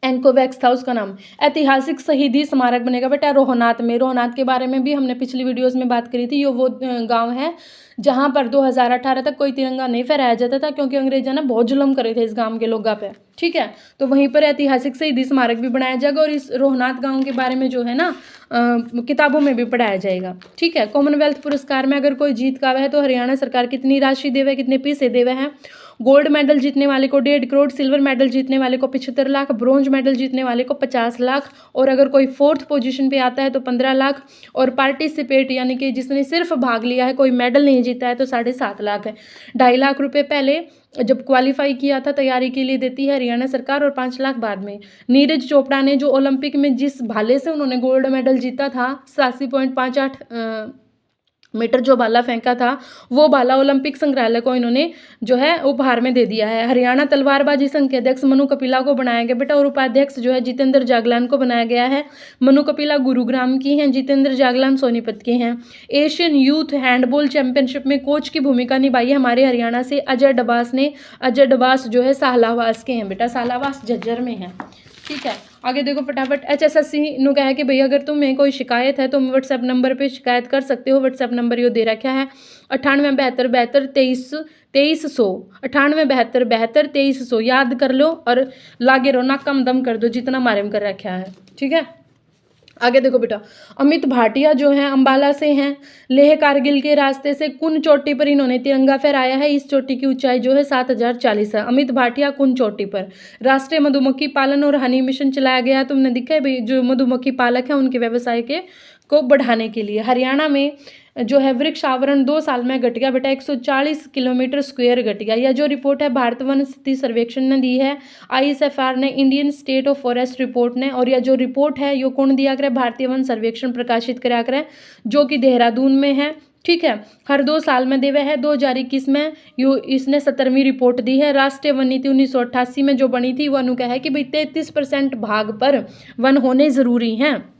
एनकोवैक्स था उसका नाम। ऐतिहासिक शहीदी स्मारक बनेगा बेटा रोहनाथ में, रोहनाथ के बारे में भी हमने पिछली वीडियोस में बात करी थी। ये वो गांव है जहां पर 2018 तक कोई तिरंगा नहीं फहराया जाता था, क्योंकि अंग्रेजों ने बहुत जुल्म करे थे इस गांव के लोगों पे, ठीक है। तो वहीं पर ऐतिहासिक शहीदी स्मारक भी बनाया जाएगा, और इस रोहनाथ गाँव के बारे में जो है ना किताबों में भी पढ़ाया जाएगा, ठीक है। कॉमनवेल्थ पुरस्कार में अगर कोई जीत का है तो हरियाणा सरकार कितनी राशि देवे, कितने पैसे देवे हैं? गोल्ड मेडल जीतने वाले को 1.5 करोड़, सिल्वर मेडल जीतने वाले को 75 लाख, ब्रॉन्ज मेडल जीतने वाले को 50 लाख, और अगर कोई 4th पोजीशन पे आता है तो 15 लाख, और पार्टिसिपेट यानी कि जिसने सिर्फ भाग लिया है, कोई मेडल नहीं जीता है, तो 7.5 लाख है। 2.5 लाख रुपए पहले जब क्वालिफाई किया था तैयारी के लिए देती है हरियाणा सरकार, और 5 लाख बाद में। नीरज चोपड़ा ने जो ओलंपिक में जिस भाले से उन्होंने गोल्ड मेडल जीता था 87.58 मीटर जो भाला फेंका था, वो भाला ओलंपिक संग्रहालय को इन्होंने जो है उपहार में दे दिया है। हरियाणा तलवारबाजी संघ के अध्यक्ष मनु कपिला को बनाया गया बेटा, और उपाध्यक्ष जो है जितेंद्र जागलान को बनाया गया है। मनु कपिला गुरुग्राम की हैं, जितेंद्र जागलान सोनीपत के हैं। एशियन यूथ हैंडबॉल चैंपियनशिप में कोच की भूमिका निभाई है हमारे हरियाणा से अजय डबास ने। अजय डबास जो है सालावास के हैं बेटा, सालावास झज्जर में है, ठीक है। आगे देखो फटाफट। HSSC नु कहा है कि भैया अगर तुम्हें कोई शिकायत है तो व्हाट्सएप नंबर पे शिकायत कर सकते हो। व्हाट्सएप नंबर यो दे रखा है 9872722300, 9872722300, याद कर लो और लागे रहो ना, कम दम कर दो जितना मारे में कर रखा है, ठीक है। आगे देखो बेटा, अमित भाटिया जो हैं अंबाला से हैं, लेह कारगिल के रास्ते से कुन चोटी पर इन्होंने तिरंगा फहराया है। इस चोटी की ऊंचाई जो है 7040 है। अमित भाटिया कुन चोटी पर राष्ट्रीय मधुमक्खी पालन और हनी मिशन चलाया गया है। तुमने देखा है भाई, जो मधुमक्खी पालक है उनके व्यवसाय को बढ़ाने के लिए। हरियाणा में जो है वृक्ष आवरण 2 साल में घट गया बेटा, 140 किलोमीटर स्क्वायर घट गया। यह जो रिपोर्ट है भारत वन स्थिति सर्वेक्षण ने दी है, ISFR ने, Indian state of forest report ने। और यह जो रिपोर्ट है ये कौन दिया करे, भारतीय वन सर्वेक्षण प्रकाशित करा करे, जो कि देहरादून में है। ठीक है, हर 2 साल में देवे है। 2021 में इसने 17वीं रिपोर्ट दी है। राष्ट्रीय वन नीति 1988 में जो बनी थी, वह अनु है कि भाई 33% भाग पर वन होने ज़रूरी हैं।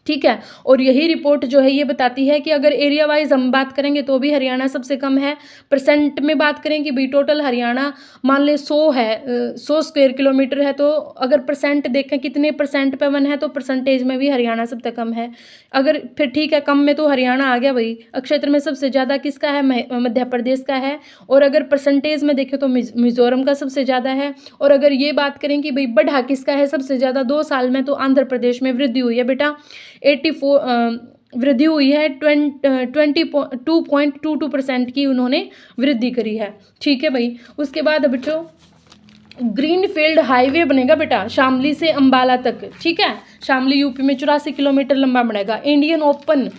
ठीक है, और यही रिपोर्ट जो है ये बताती है कि अगर एरिया वाइज हम बात करेंगे तो भी हरियाणा सबसे कम है। परसेंट में बात करें कि भाई टोटल हरियाणा मान ले 100 है, 100 स्क्वायर किलोमीटर है, तो अगर परसेंट देखें कितने परसेंट पे वन है, तो परसेंटेज में भी हरियाणा सबसे कम है। अगर फिर ठीक है, कम में तो हरियाणा आ गया भाई। क्षेत्र में सबसे ज़्यादा किसका है, मध्य प्रदेश का है। और अगर परसेंटेज में देखें तो मिजोरम का सबसे ज़्यादा है। और अगर ये बात करें कि भाई बढ़ा किसका है सबसे ज़्यादा 2 साल में, तो आंध्र प्रदेश में वृद्धि हुई है बेटा, 84 वृद्धि हुई है, 22.22% की उन्होंने वृद्धि करी है। ठीक है भाई, उसके बाद बच्चों ग्रीनफील्ड हाईवे बनेगा बेटा शामली से अंबाला तक। ठीक है, शामली यूपी में 84 किलोमीटर लंबा बनेगा। इंडियन ओपन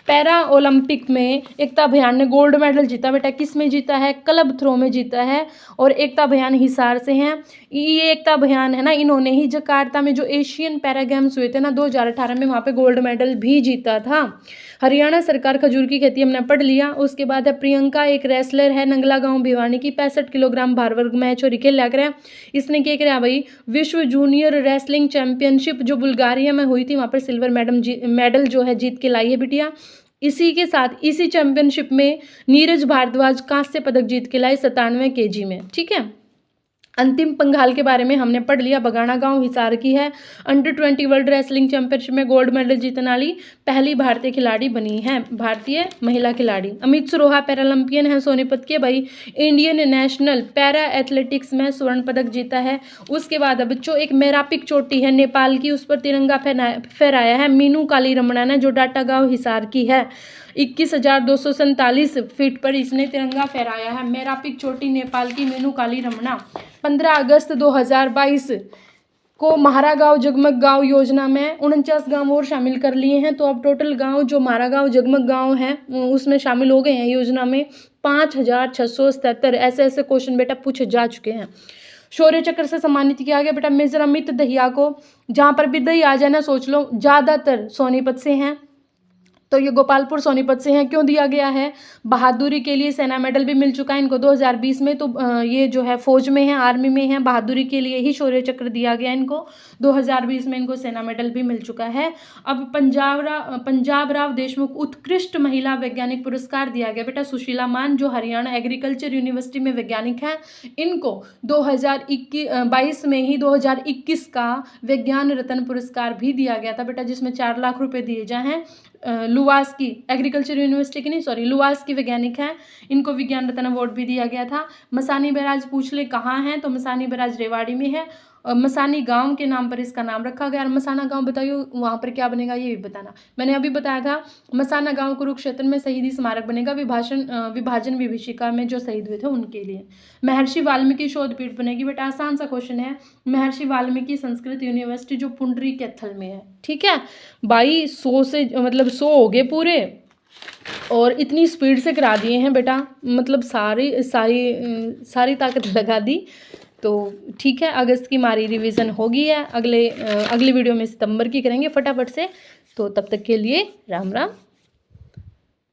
पैरा ओलंपिक में एकता भयान ने गोल्ड मेडल जीता बेटा। किस में जीता है, क्लब थ्रो में जीता है। और एकता भयान हिसार से हैं। ये एकता भयान है ना, इन्होंने ही जकार्ता में जो एशियन पैरा गेम्स हुए थे ना 2018 में, वहाँ पे गोल्ड मेडल भी जीता था। हरियाणा सरकार खजूर की खेती हमने पढ़ लिया। उसके बाद है प्रियंका, एक रेसलर है, नंगला गांव भिवानी की, 65 किलोग्राम भार वर्ग में छोरी खेल लग रहा है। इसने क्या कराया भाई, विश्व जूनियर रेसलिंग चैंपियनशिप जो बुल्गारिया में हुई थी, वहाँ पर सिल्वर मेडल जो है जीत के लाई है बिटिया। इसी के साथ इसी चैंपियनशिप में नीरज भारद्वाज कांस्य पदक जीत के लाई 97 kg में। ठीक है, अंतिम पंघाल के बारे में हमने पढ़ लिया, बगाना गांव हिसार की है। अंडर 20 वर्ल्ड रेसलिंग चैंपियनशिप में गोल्ड मेडल जीतने वाली पहली भारतीय खिलाड़ी बनी है, भारतीय महिला खिलाड़ी। अमित सरोहा पैरालंपियन है सोनीपत के भाई। इंडियन नेशनल पैरा एथलेटिक्स में स्वर्ण पदक जीता है। उसके बाद बच्चों एक मेरापिक चोटी है नेपाल की, उस पर तिरंगा फहराया है मीनू काली रमणा ने, जो डाटा गांव हिसार की है। 21,247 फीट पर इसने तिरंगा फहराया है। मेरापिक चोटी नेपाल की मीनू काली रमणा। 15 अगस्त 2022 को महारा गांव जगमग गांव योजना में 49 गांव और शामिल कर लिए हैं। तो अब टोटल गांव जो महारा गांव जगमग गांव है उसमें शामिल हो गए हैं योजना में 5,677। ऐसे क्वेश्चन बेटा पूछे जा चुके हैं। शौर्य चक्र से सम्मानित किया गया बेटा मेजर अमित दहिया को। जहाँ पर भी दही आ जाए ना सोच लो, ज़्यादातर सोनीपत से हैं, तो ये गोपालपुर सोनीपत से हैं। क्यों दिया गया है, बहादुरी के लिए सेना मेडल भी मिल चुका है इनको 2020 में। तो ये जो है फौज में है, आर्मी में है, बहादुरी के लिए ही शौर्य चक्र दिया गया इनको। 2020 में इनको सेना मेडल भी मिल चुका है। अब पंजाब राव देशमुख उत्कृष्ट महिला वैज्ञानिक पुरस्कार दिया गया बेटा सुशीला मान, जो हरियाणा एग्रीकल्चर यूनिवर्सिटी में वैज्ञानिक हैं। इनको 2022 में ही 2021 का विज्ञान रत्न पुरस्कार भी दिया गया था बेटा, जिसमें 4 लाख रुपए दिए जाए हैं। लुवास की एग्रीकल्चर यूनिवर्सिटी की नहीं, सॉरी, लुवास की वैज्ञानिक हैं, इनको विज्ञान रत्न अवार्ड भी दिया गया था। मसानी बैराज पूछ ले कहाँ है, तो मसानी बैराज रेवाड़ी में है। मसानी गांव के नाम पर इसका नाम रखा गया। और मसाना गांव बताइए वहाँ पर क्या बनेगा ये भी बताना। मैंने अभी बताया था मसाना गांव कुरुक्षेत्र में शहीदी स्मारक बनेगा, विभाजन विभीषिका में जो शहीद हुए थे उनके लिए। महर्षि वाल्मीकि शोध पीठ बनेगी बेटा, आसान सा क्वेश्चन है। महर्षि वाल्मीकि संस्कृत यूनिवर्सिटी जो पुंडरी कैथल में है। ठीक है भाई, 100 से मतलब 100 हो गए पूरे, और इतनी स्पीड से करा दिए हैं बेटा, मतलब सारी ताकत लगा दी। तो ठीक है, अगस्त की हमारी रिवीजन होगी है, अगली वीडियो में सितंबर की करेंगे फटाफट से। तो तब तक के लिए राम राम।